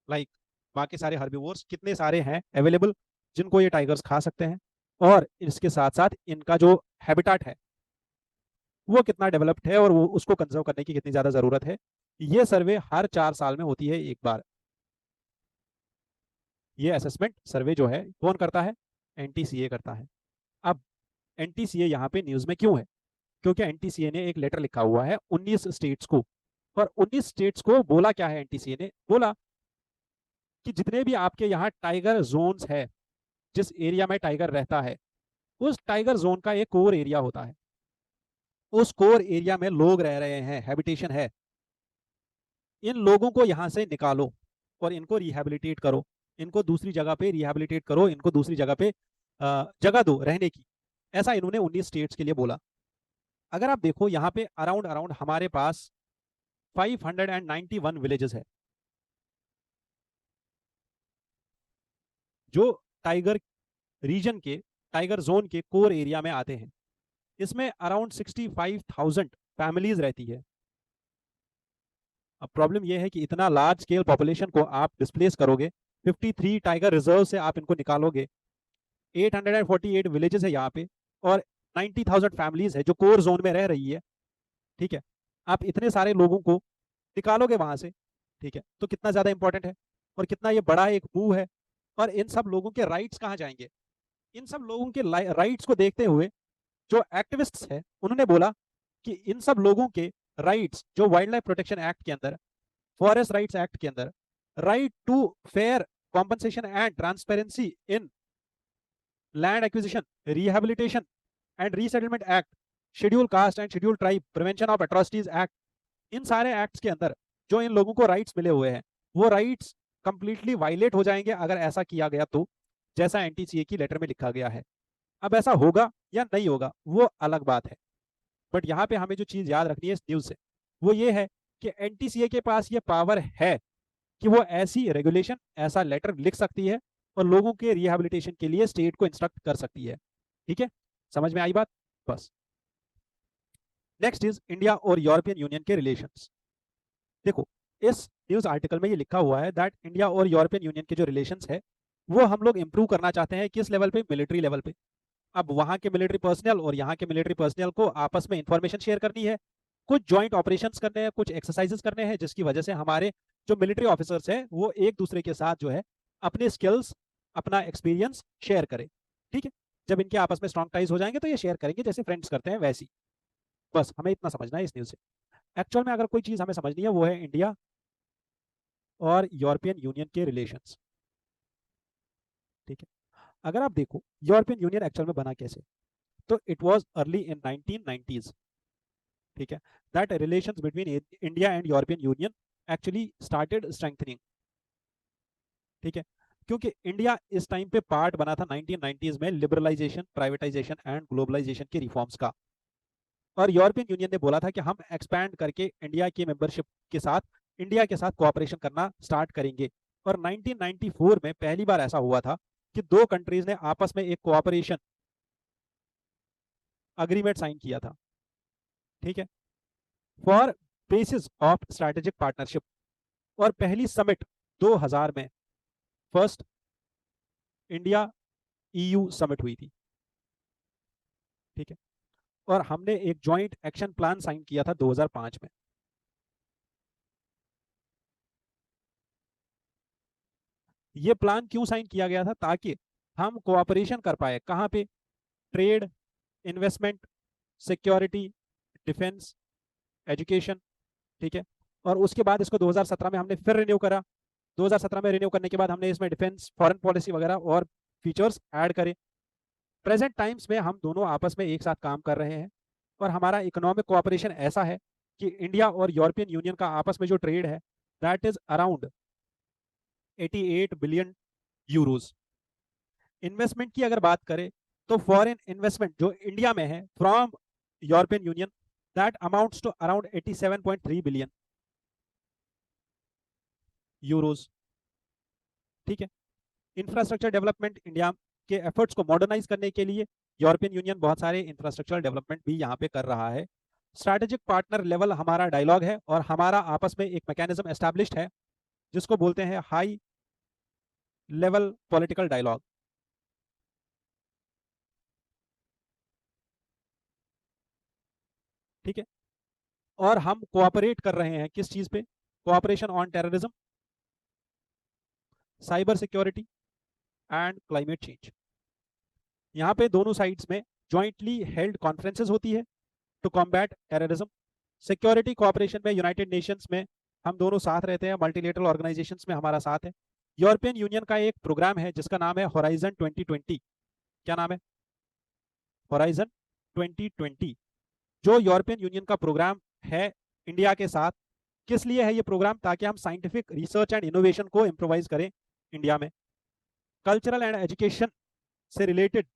लाइक बाकी सारे हर्बीवोर्स कितने सारे हैं अवेलेबल जिनको ये टाइगर्स खा सकते हैं, और इसके साथ साथ इनका जो हैबिटाट है वो कितना डेवलप्ड है और वो उसको कंजर्व करने की कितनी ज़्यादा ज़रूरत है। ये सर्वे हर 4 साल में होती है एक बार। ये असेसमेंट सर्वे जो है कौन करता है? एनटीसीए करता है। अब एनटीसीए यहाँ पे न्यूज़ में क्यों है? क्योंकि एनटीसीए ने एक लेटर लिखा हुआ है 19 स्टेट्स को, और 19 स्टेट्स को बोला क्या है? एनटीसीए ने बोला कि जितने भी आपके यहाँ टाइगर जोन्स है, जिस एरिया में टाइगर रहता है, उस टाइगर जोन का एक कोर एरिया होता है, उस कोर एरिया में लोग रह रहे हैं, हैबिटेशन है, इन लोगों को यहाँ से निकालो और इनको रिहैबिलिटेट करो, इनको दूसरी जगह पे रिहैबिलिटेट करो, इनको दूसरी जगह पे जगह दो रहने की। ऐसा इन्होंने 19 स्टेट्स के लिए बोला। अगर आप देखो यहाँ पे अराउंड अराउंड हमारे पास 591 विलेजेस है जो टाइगर रीजन के, टाइगर जोन के कोर एरिया में आते हैं। इसमें अराउंड 65,000 फैमिलीज रहती है। अब प्रॉब्लम यह है कि इतना लार्ज स्केल पॉपुलेशन को आप डिस्प्लेस करोगे, 53 टाइगर रिजर्व से आप इनको निकालोगे, 848 विलेजेस है यहाँ पे, और 90,000 फैमिलीज है जो कोर जोन में रह रही है, ठीक है। आप इतने सारे लोगों को निकालोगे वहां से, ठीक है, तो कितना ज्यादा इंपॉर्टेंट है और कितना ये बड़ा एक मूव है। और इन सब लोगों के राइट्स कहाँ जाएंगे? इन सब लोगों के राइट्स को देखते हुए जो एक्टिविस्ट्स है उन्होंने बोला कि इन सब लोगों के राइट्स जो वाइल्ड लाइफ प्रोटेक्शन एक्ट के अंदर, फॉरेस्ट राइट्स एक्ट के अंदर, right to fair compensation and transparency in land acquisition, rehabilitation and resettlement act, schedule caste and schedule tribe prevention of atrocities act, इन सारे एक्ट्स के अंदर जो इन लोगों को राइट्स मिले हुए हैं वो राइट्स कंप्लीटली वायलेट हो जाएंगे अगर ऐसा किया गया तो, जैसा एनटीसीए की लेटर में लिखा गया है। अब ऐसा होगा या नहीं होगा वो अलग बात है, बट यहाँ पे हमें जो चीज याद रखनी है इस न्यूज से वो ये है कि एनटीसीए के पास ये पावर है कि वो ऐसी रेगुलेशन, ऐसा लेटर लिख सकती है और लोगों के रिहेबिलिटेशन के लिए स्टेट को इंस्ट्रक्ट कर सकती है। ठीक है, समझ में आई बात? बस। नेक्स्ट इज इंडिया और यूरोपियन यूनियन के रिलेशंस। देखो इस न्यूज आर्टिकल में ये लिखा हुआ है दैट इंडिया और यूरोपियन यूनियन के जो रिलेशंस है वो हम लोग इंप्रूव करना चाहते हैं। किस लेवल पे? मिलिट्री लेवल पे। अब वहां के मिलिट्री पर्सनल और यहाँ के मिलिट्री पर्सनल को आपस में इंफॉर्मेशन शेयर करनी है, कुछ जॉइंट ऑपरेशंस करने हैं, कुछ एक्सरसाइजेस करने हैं, जिसकी वजह से हमारे जो मिलिट्री ऑफिसर्स हैं वो एक दूसरे के साथ जो है अपने स्किल्स, अपना एक्सपीरियंस शेयर करें। ठीक है, जब इनके आपस में स्ट्रॉन्ग टाइज हो जाएंगे तो ये शेयर करेंगे जैसे फ्रेंड्स करते हैं वैसी। बस हमें इतना समझना है इस न्यूज से। एक्चुअल में अगर कोई चीज हमें समझनी है वो है इंडिया और यूरोपियन यूनियन के रिलेशंस। ठीक है, अगर आप देखो यूरोपियन यूनियन एक्चुअल में बना कैसे, तो it was early in 1990s। ठीक है, that relations between India and European union actually started strengthening. ठीक है, क्योंकि इंडिया इस टाइम पे पार्ट बना था 1990s में लिबरलाइजेशन, प्राइवेटाइजेशन एंड ग्लोबलाइजेशन के रिफॉर्म्स का, और यूरोपियन यूनियन ने बोला था कि हम एक्सपैंड करके इंडिया की मेंबरशिप के साथ, इंडिया के साथ कोऑपरेशन करना स्टार्ट करेंगे। और 1994 में पहली बार ऐसा हुआ था कि दो कंट्रीज ने आपस में एक कोऑपरेशन अग्रीमेंट साइन किया था, ठीक है, for basis of strategic partnership. और पहली समिट 2000 में फर्स्ट इंडिया ईयू समिट हुई थी, ठीक है, और हमने एक जॉइंट एक्शन प्लान साइन किया था 2005 में। ये प्लान क्यों साइन किया गया था? ताकि हम कोऑपरेशन कर पाए, कहां पे? Trade, investment, security, defence, education, ठीक है। और उसके बाद इसको 2017 में हमने फिर रिन्यू करा। 2017 में रिन्यू करने के बाद हमने इसमें डिफेंस, फॉरेन पॉलिसी वगैरह और फीचर्स ऐड करे। प्रेजेंट टाइम्स में हम दोनों आपस में एक साथ काम कर रहे हैं और हमारा इकोनॉमिक कोऑपरेशन ऐसा है कि इंडिया और यूरोपियन यूनियन का आपस में जो ट्रेड है that is around 88 billion euros. Investment की अगर बात करें तो फॉरेन इन्वेस्टमेंट जो इंडिया में है from European Union that amounts to around 87.3 billion euros, ठीक है। इंफ्रास्ट्रक्चर डेवलपमेंट, इंडिया के एफर्ट्स को मॉडर्नाइज करने के लिए यूरोपियन यूनियन बहुत सारे इंफ्रास्ट्रक्चर डेवलपमेंट भी यहाँ पे कर रहा है। स्ट्रैटेजिक पार्टनर लेवल हमारा डायलॉग है और हमारा आपस में एक मैकेनिज्म एस्टैब्लिश्ड है जिसको बोलते हैं हाई लेवल पॉलिटिकल डायलॉग, ठीक है। और हम कोऑपरेट कर रहे हैं किस चीज पे? Cooperation on terrorism, cyber security and climate change. यहाँ पे दोनों साइड्स में जॉइंटली हेल्ड कॉन्फ्रेंसेस होती है to combat terrorism. Security cooperation में यूनाइटेड नेशंस में हम दोनों साथ रहते हैं, मल्टीलेटरल ऑर्गेनाइजेशंस में हमारा साथ है। यूरोपियन यूनियन का एक प्रोग्राम है जिसका नाम है होराइजन 2020। क्या नाम है? होराइजन 2020, जो यूरोपियन यूनियन का प्रोग्राम है इंडिया के साथ। किस लिए है ये प्रोग्राम? ताकि हम साइंटिफिक रिसर्च एंड इनोवेशन को इम्प्रोवाइज करें इंडिया में। कल्चरल एंड एजुकेशन से रिलेटेड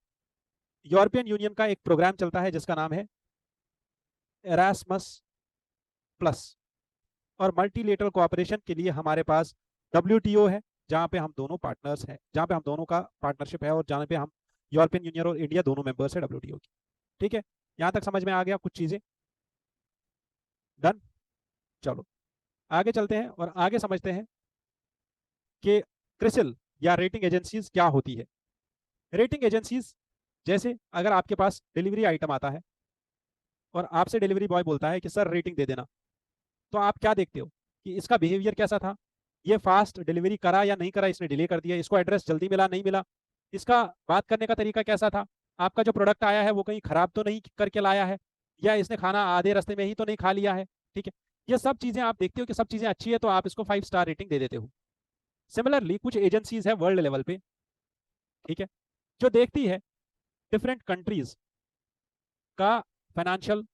यूरोपियन यूनियन का एक प्रोग्राम चलता है जिसका नाम है एरास्मस प्लस। और मल्टीलेटरल कोऑपरेशन के लिए हमारे पास WTO है जहां पे हम दोनों पार्टनर्स हैं, जहां पे हम दोनों का पार्टनरशिप है और जहां पे हम यूरोपियन यूनियन और इंडिया दोनों मेंबर्स है WTO की, ठीक है। यहां तक समझ में आ गया कुछ चीजें? डन। चलो आगे चलते हैं और आगे समझते हैं कि क्रिसिल या रेटिंग एजेंसीज क्या होती है। रेटिंग एजेंसीज, जैसे अगर आपके पास डिलीवरी आइटम आता है और आपसे डिलीवरी बॉय बोलता है कि सर रेटिंग दे देना, तो आप क्या देखते हो कि इसका बिहेवियर कैसा था, ये फास्ट डिलीवरी करा या नहीं करा, इसने डिले कर दिया, इसको एड्रेस जल्दी मिला नहीं मिला, इसका बात करने का तरीका कैसा था, आपका जो प्रोडक्ट आया है वो कहीं खराब तो नहीं करके लाया है, या इसने खाना आधे रास्ते में ही तो नहीं खा लिया है, ठीक है। ये सब चीजें आप देखते हो कि सब चीजें अच्छी है तो आप इसको 5 स्टार रेटिंग दे देते हो। सिमिलरली कुछ एजेंसीज है वर्ल्ड लेवल पे, ठीक है, जो देखती है डिफरेंट कंट्रीज का फाइनेंशियल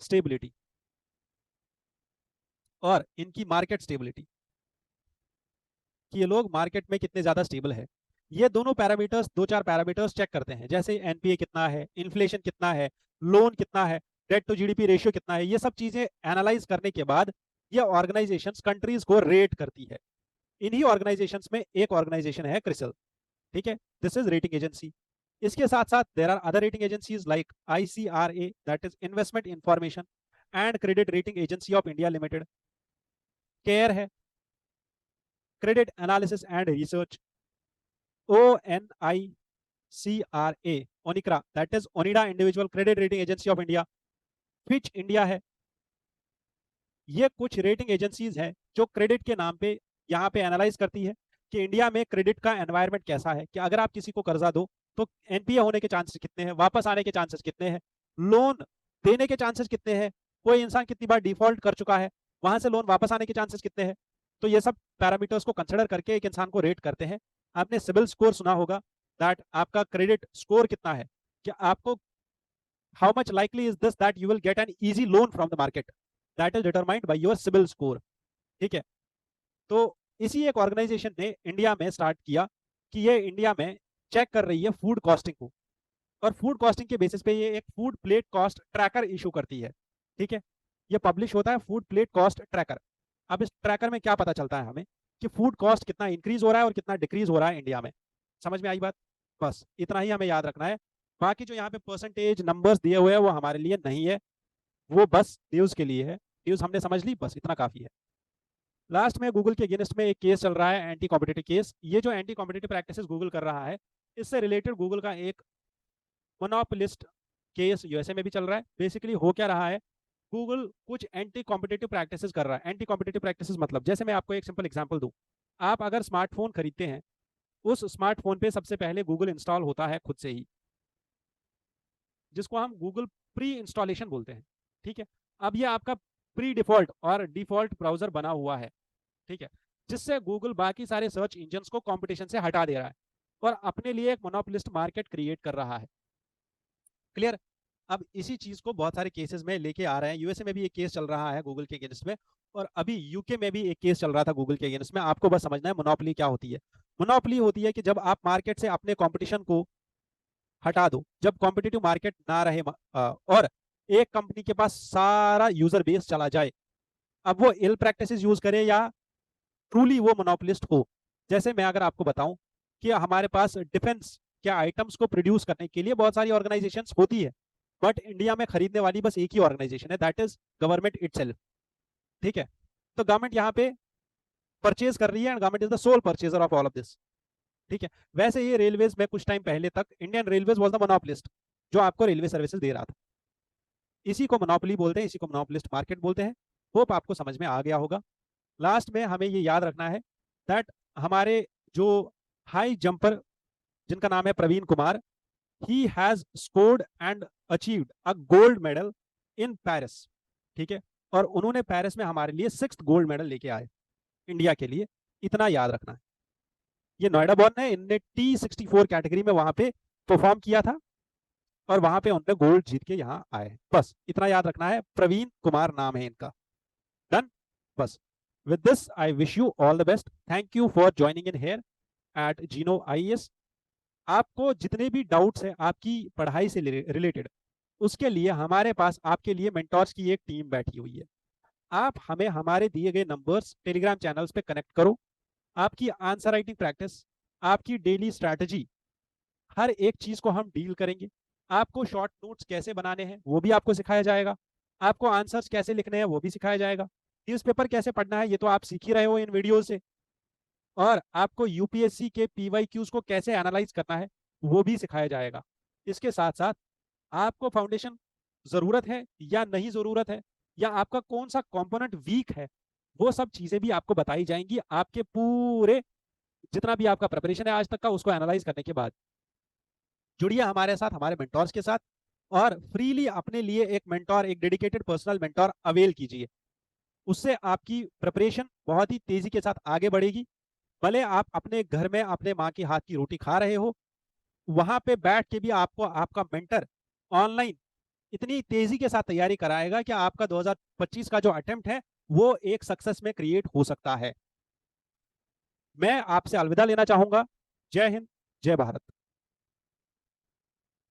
स्टेबिलिटी और इनकी मार्केट स्टेबिलिटी, कि ये लोग मार्केट में कितने ज्यादा स्टेबल है। ये दोनों पैरामीटर्स, 2-4 पैरामीटर्स चेक करते हैं, जैसे एनपीए कितना है, इन्फ्लेशन कितना है, लोन कितना है, डेट टू जीडीपी रेशियो कितना है। ये सब चीजें एनालाइज करने के बाद ये ऑर्गेनाइजेशंस कंट्रीज को रेट करती है। इन्हीं ऑर्गेनाइजेशंस में एक ऑर्गेनाइजेशन है क्रिसिल, ठीक है, दिस इज रेटिंग एजेंसी। इसके साथ साथ there are other rating agencies like ICRA, that is investment information and credit rating agency of India limited. CARE है, credit analysis and research. ONICRA, ONICRA, that is Onida individual credit rating agency of India. Fitch India है। ये कुछ रेटिंग एजेंसीज हैं जो क्रेडिट के नाम पे यहाँ पे एनालाइज करती है कि इंडिया में क्रेडिट का एनवायरनमेंट कैसा है, कि अगर आप किसी को कर्जा दो तो एनपीए होने के चांसेस कितने हैं, वापस आने के चांसेस कितने हैं, लोन देने के चांसेस कितने हैं, कोई इंसान कितनी बार डिफॉल्ट कर चुका है, वहां से लोन वापस आने के चांसेस कितने हैं। तो ये सब पैरामीटर्स को कंसिडर करके एक इंसान को रेट करते हैं। आपने सिबिल स्कोर सुना होगा, दैट आपका क्रेडिट स्कोर कितना है, कि आपको how much likely is this that you will get an easy loan from the market, that is determined by your CIBIL score, ठीक है। तो इसी एक ऑर्गेनाइजेशन ने इंडिया में स्टार्ट किया कि ये इंडिया में चेक कर रही है फूड कॉस्टिंग को, और फूड कॉस्टिंग के बेसिस पे ये एक food plate cost tracker issue करती है, ठीक है। ये पब्लिश होता है फूड प्लेट कॉस्ट ट्रैकर। अब इस ट्रैकर में क्या पता चलता है हमें कि फूड कॉस्ट कितना इंक्रीज हो रहा है और कितना डिक्रीज हो रहा है इंडिया में। समझ में आई बात? बस इतना ही हमें याद रखना है। बाकी जो यहाँ पे परसेंटेज नंबर्स दिए हुए हैं वो हमारे लिए नहीं है, वो बस न्यूज़ के लिए है। न्यूज़ हमने समझ ली, बस इतना काफ़ी है। लास्ट में गूगल के अगेंस्ट में एक केस चल रहा है, एंटी कॉम्पिटिटिव केस। ये जो एंटी कॉम्पिटिटिव प्रैक्टिसेस गूगल कर रहा है, इससे रिलेटेड गूगल का एक मोनोपोलिस्ट केस यूएसए में भी चल रहा है। बेसिकली हो क्या रहा है, गूगल कुछ एंटी कॉम्पिटिटिव प्रैक्टिसेस कर रहा है। एंटी कॉम्पिटिटिव प्रैक्टिसेस मतलब, जैसे मैं आपको एक सिंपल एग्जांपल दूं, आप अगर स्मार्टफोन खरीदते हैं, उस स्मार्टफोन पे सबसे पहले गूगल इंस्टॉल होता है खुद से ही, जिसको हम गूगल प्री इंस्टॉलेशन बोलते हैं। ठीक है, अब ये आपका प्री डिफॉल्ट और डिफॉल्ट ब्राउजर बना हुआ है, ठीक है, जिससे गूगल बाकी सारे सर्च इंजन को कंपटीशन से हटा दे रहा है और अपने लिए एक मोनोपोलिस्ट मार्केट क्रिएट कर रहा है। क्लियर? अब इसी चीज को बहुत सारे केसेस में लेके आ रहे हैं। यूएसए में भी एक केस चल रहा है गूगल के अगेंस्ट में, और अभी यूके में भी एक केस चल रहा था गूगल के अगेंस्ट में। आपको बस समझना है मोनोपोली क्या होती है। मोनोपोली होती है कि जब आप मार्केट से अपने कंपटीशन को हटा दो, जब कॉम्पिटिटिव मार्केट ना रहे और एक कंपनी के पास सारा यूजर बेस चला जाए, अब वो इल प्रैक्टिसेस यूज करे या ट्रूली वो मोनोपोलिस्ट हो। जैसे मैं अगर आपको बताऊं कि हमारे पास डिफेंस के आइटम्स को प्रोड्यूस करने के लिए बहुत सारी ऑर्गेनाइजेशंस होती है, बट इंडिया में खरीदने वाली बस एक ही ऑर्गेनाइजेशन है, दैट इज गवर्नमेंट इटसेल्फ। ठीक है, तो गवर्नमेंट यहाँ पे परचेज कर रही है and government is the sole purchaser of all of this. ठीक है, वैसे ही रेलवेज में कुछ टाइम पहले तक Indian railways was the monopolist, जो आपको रेलवे सर्विसेज दे रहा था। इसी को मोनोपोली बोलते हैं, इसी को मोनोपोलिस्ट मार्केट बोलते हैं। होप आपको समझ में आ गया होगा। लास्ट में हमें ये याद रखना है दैट हमारे जो हाई जंपर, जिनका नाम है Praveen Kumar, he has scored and achieved a gold medal in Paris. ठीक है, और उन्होंने पेरिस में हमारे लिए 6th गोल्ड मेडल लेके आए इंडिया के लिए, इतना याद रखना है। ये नोएडा बॉर्न है, इनने T64 कैटेगरी में वहां पे परफॉर्म किया था और वहां पे उन्होंने गोल्ड जीत के यहाँ आए। बस इतना याद रखना है, प्रवीण कुमार नाम है इनका। डन, बस। With this I wish you all the best. Thank you for joining in here at जीनो आईएएस। आपको जितने भी डाउट्स हैं आपकी पढ़ाई से रिलेटेड, उसके लिए हमारे पास आपके लिए मेंटोर्स की एक टीम बैठी हुई है। आप हमें हमारे दिए गए नंबर्स टेलीग्राम चैनल्स पे कनेक्ट करो। आपकी आंसर राइटिंग प्रैक्टिस, आपकी डेली स्ट्रैटेजी, हर एक चीज को हम डील करेंगे। आपको शॉर्ट नोट्स कैसे बनाने हैं वो भी आपको सिखाया जाएगा, आपको आंसर्स कैसे लिखने हैं वो भी सिखाया जाएगा, न्यूज़पेपर कैसे पढ़ना है ये तो आप सीख ही रहे हो इन वीडियो से, और आपको यूपीएससी के पीवाईक्यूज को कैसे एनालाइज करना है वो भी सिखाया जाएगा। इसके साथ साथ आपको फाउंडेशन जरूरत है या नहीं जरूरत है, या आपका कौन सा कंपोनेंट वीक है, वो सब चीजें भी आपको बताई जाएंगी आपके पूरे जितना भी आपका प्रिपरेशन है आज तक का, उसको एनालाइज करने के बाद। जुड़िए हमारे साथ, हमारे मेंटोर्स के साथ, और फ्रीली अपने लिए एक मेंटोर, एक डेडिकेटेड पर्सनल मेंटोर अवेल कीजिए। उससे आपकी प्रिपरेशन बहुत ही तेजी के साथ आगे बढ़ेगी। भले आप अपने घर में अपने माँ की हाथ की रोटी खा रहे हो, वहां पे बैठ के भी आपको आपका मेंटर ऑनलाइन इतनी तेजी के साथ तैयारी कराएगा कि आपका 2025 का जो अटेम्प्ट है वो एक सक्सेस में क्रिएट हो सकता है। मैं आपसे अलविदा लेना चाहूंगा। जय हिंद, जय भारत।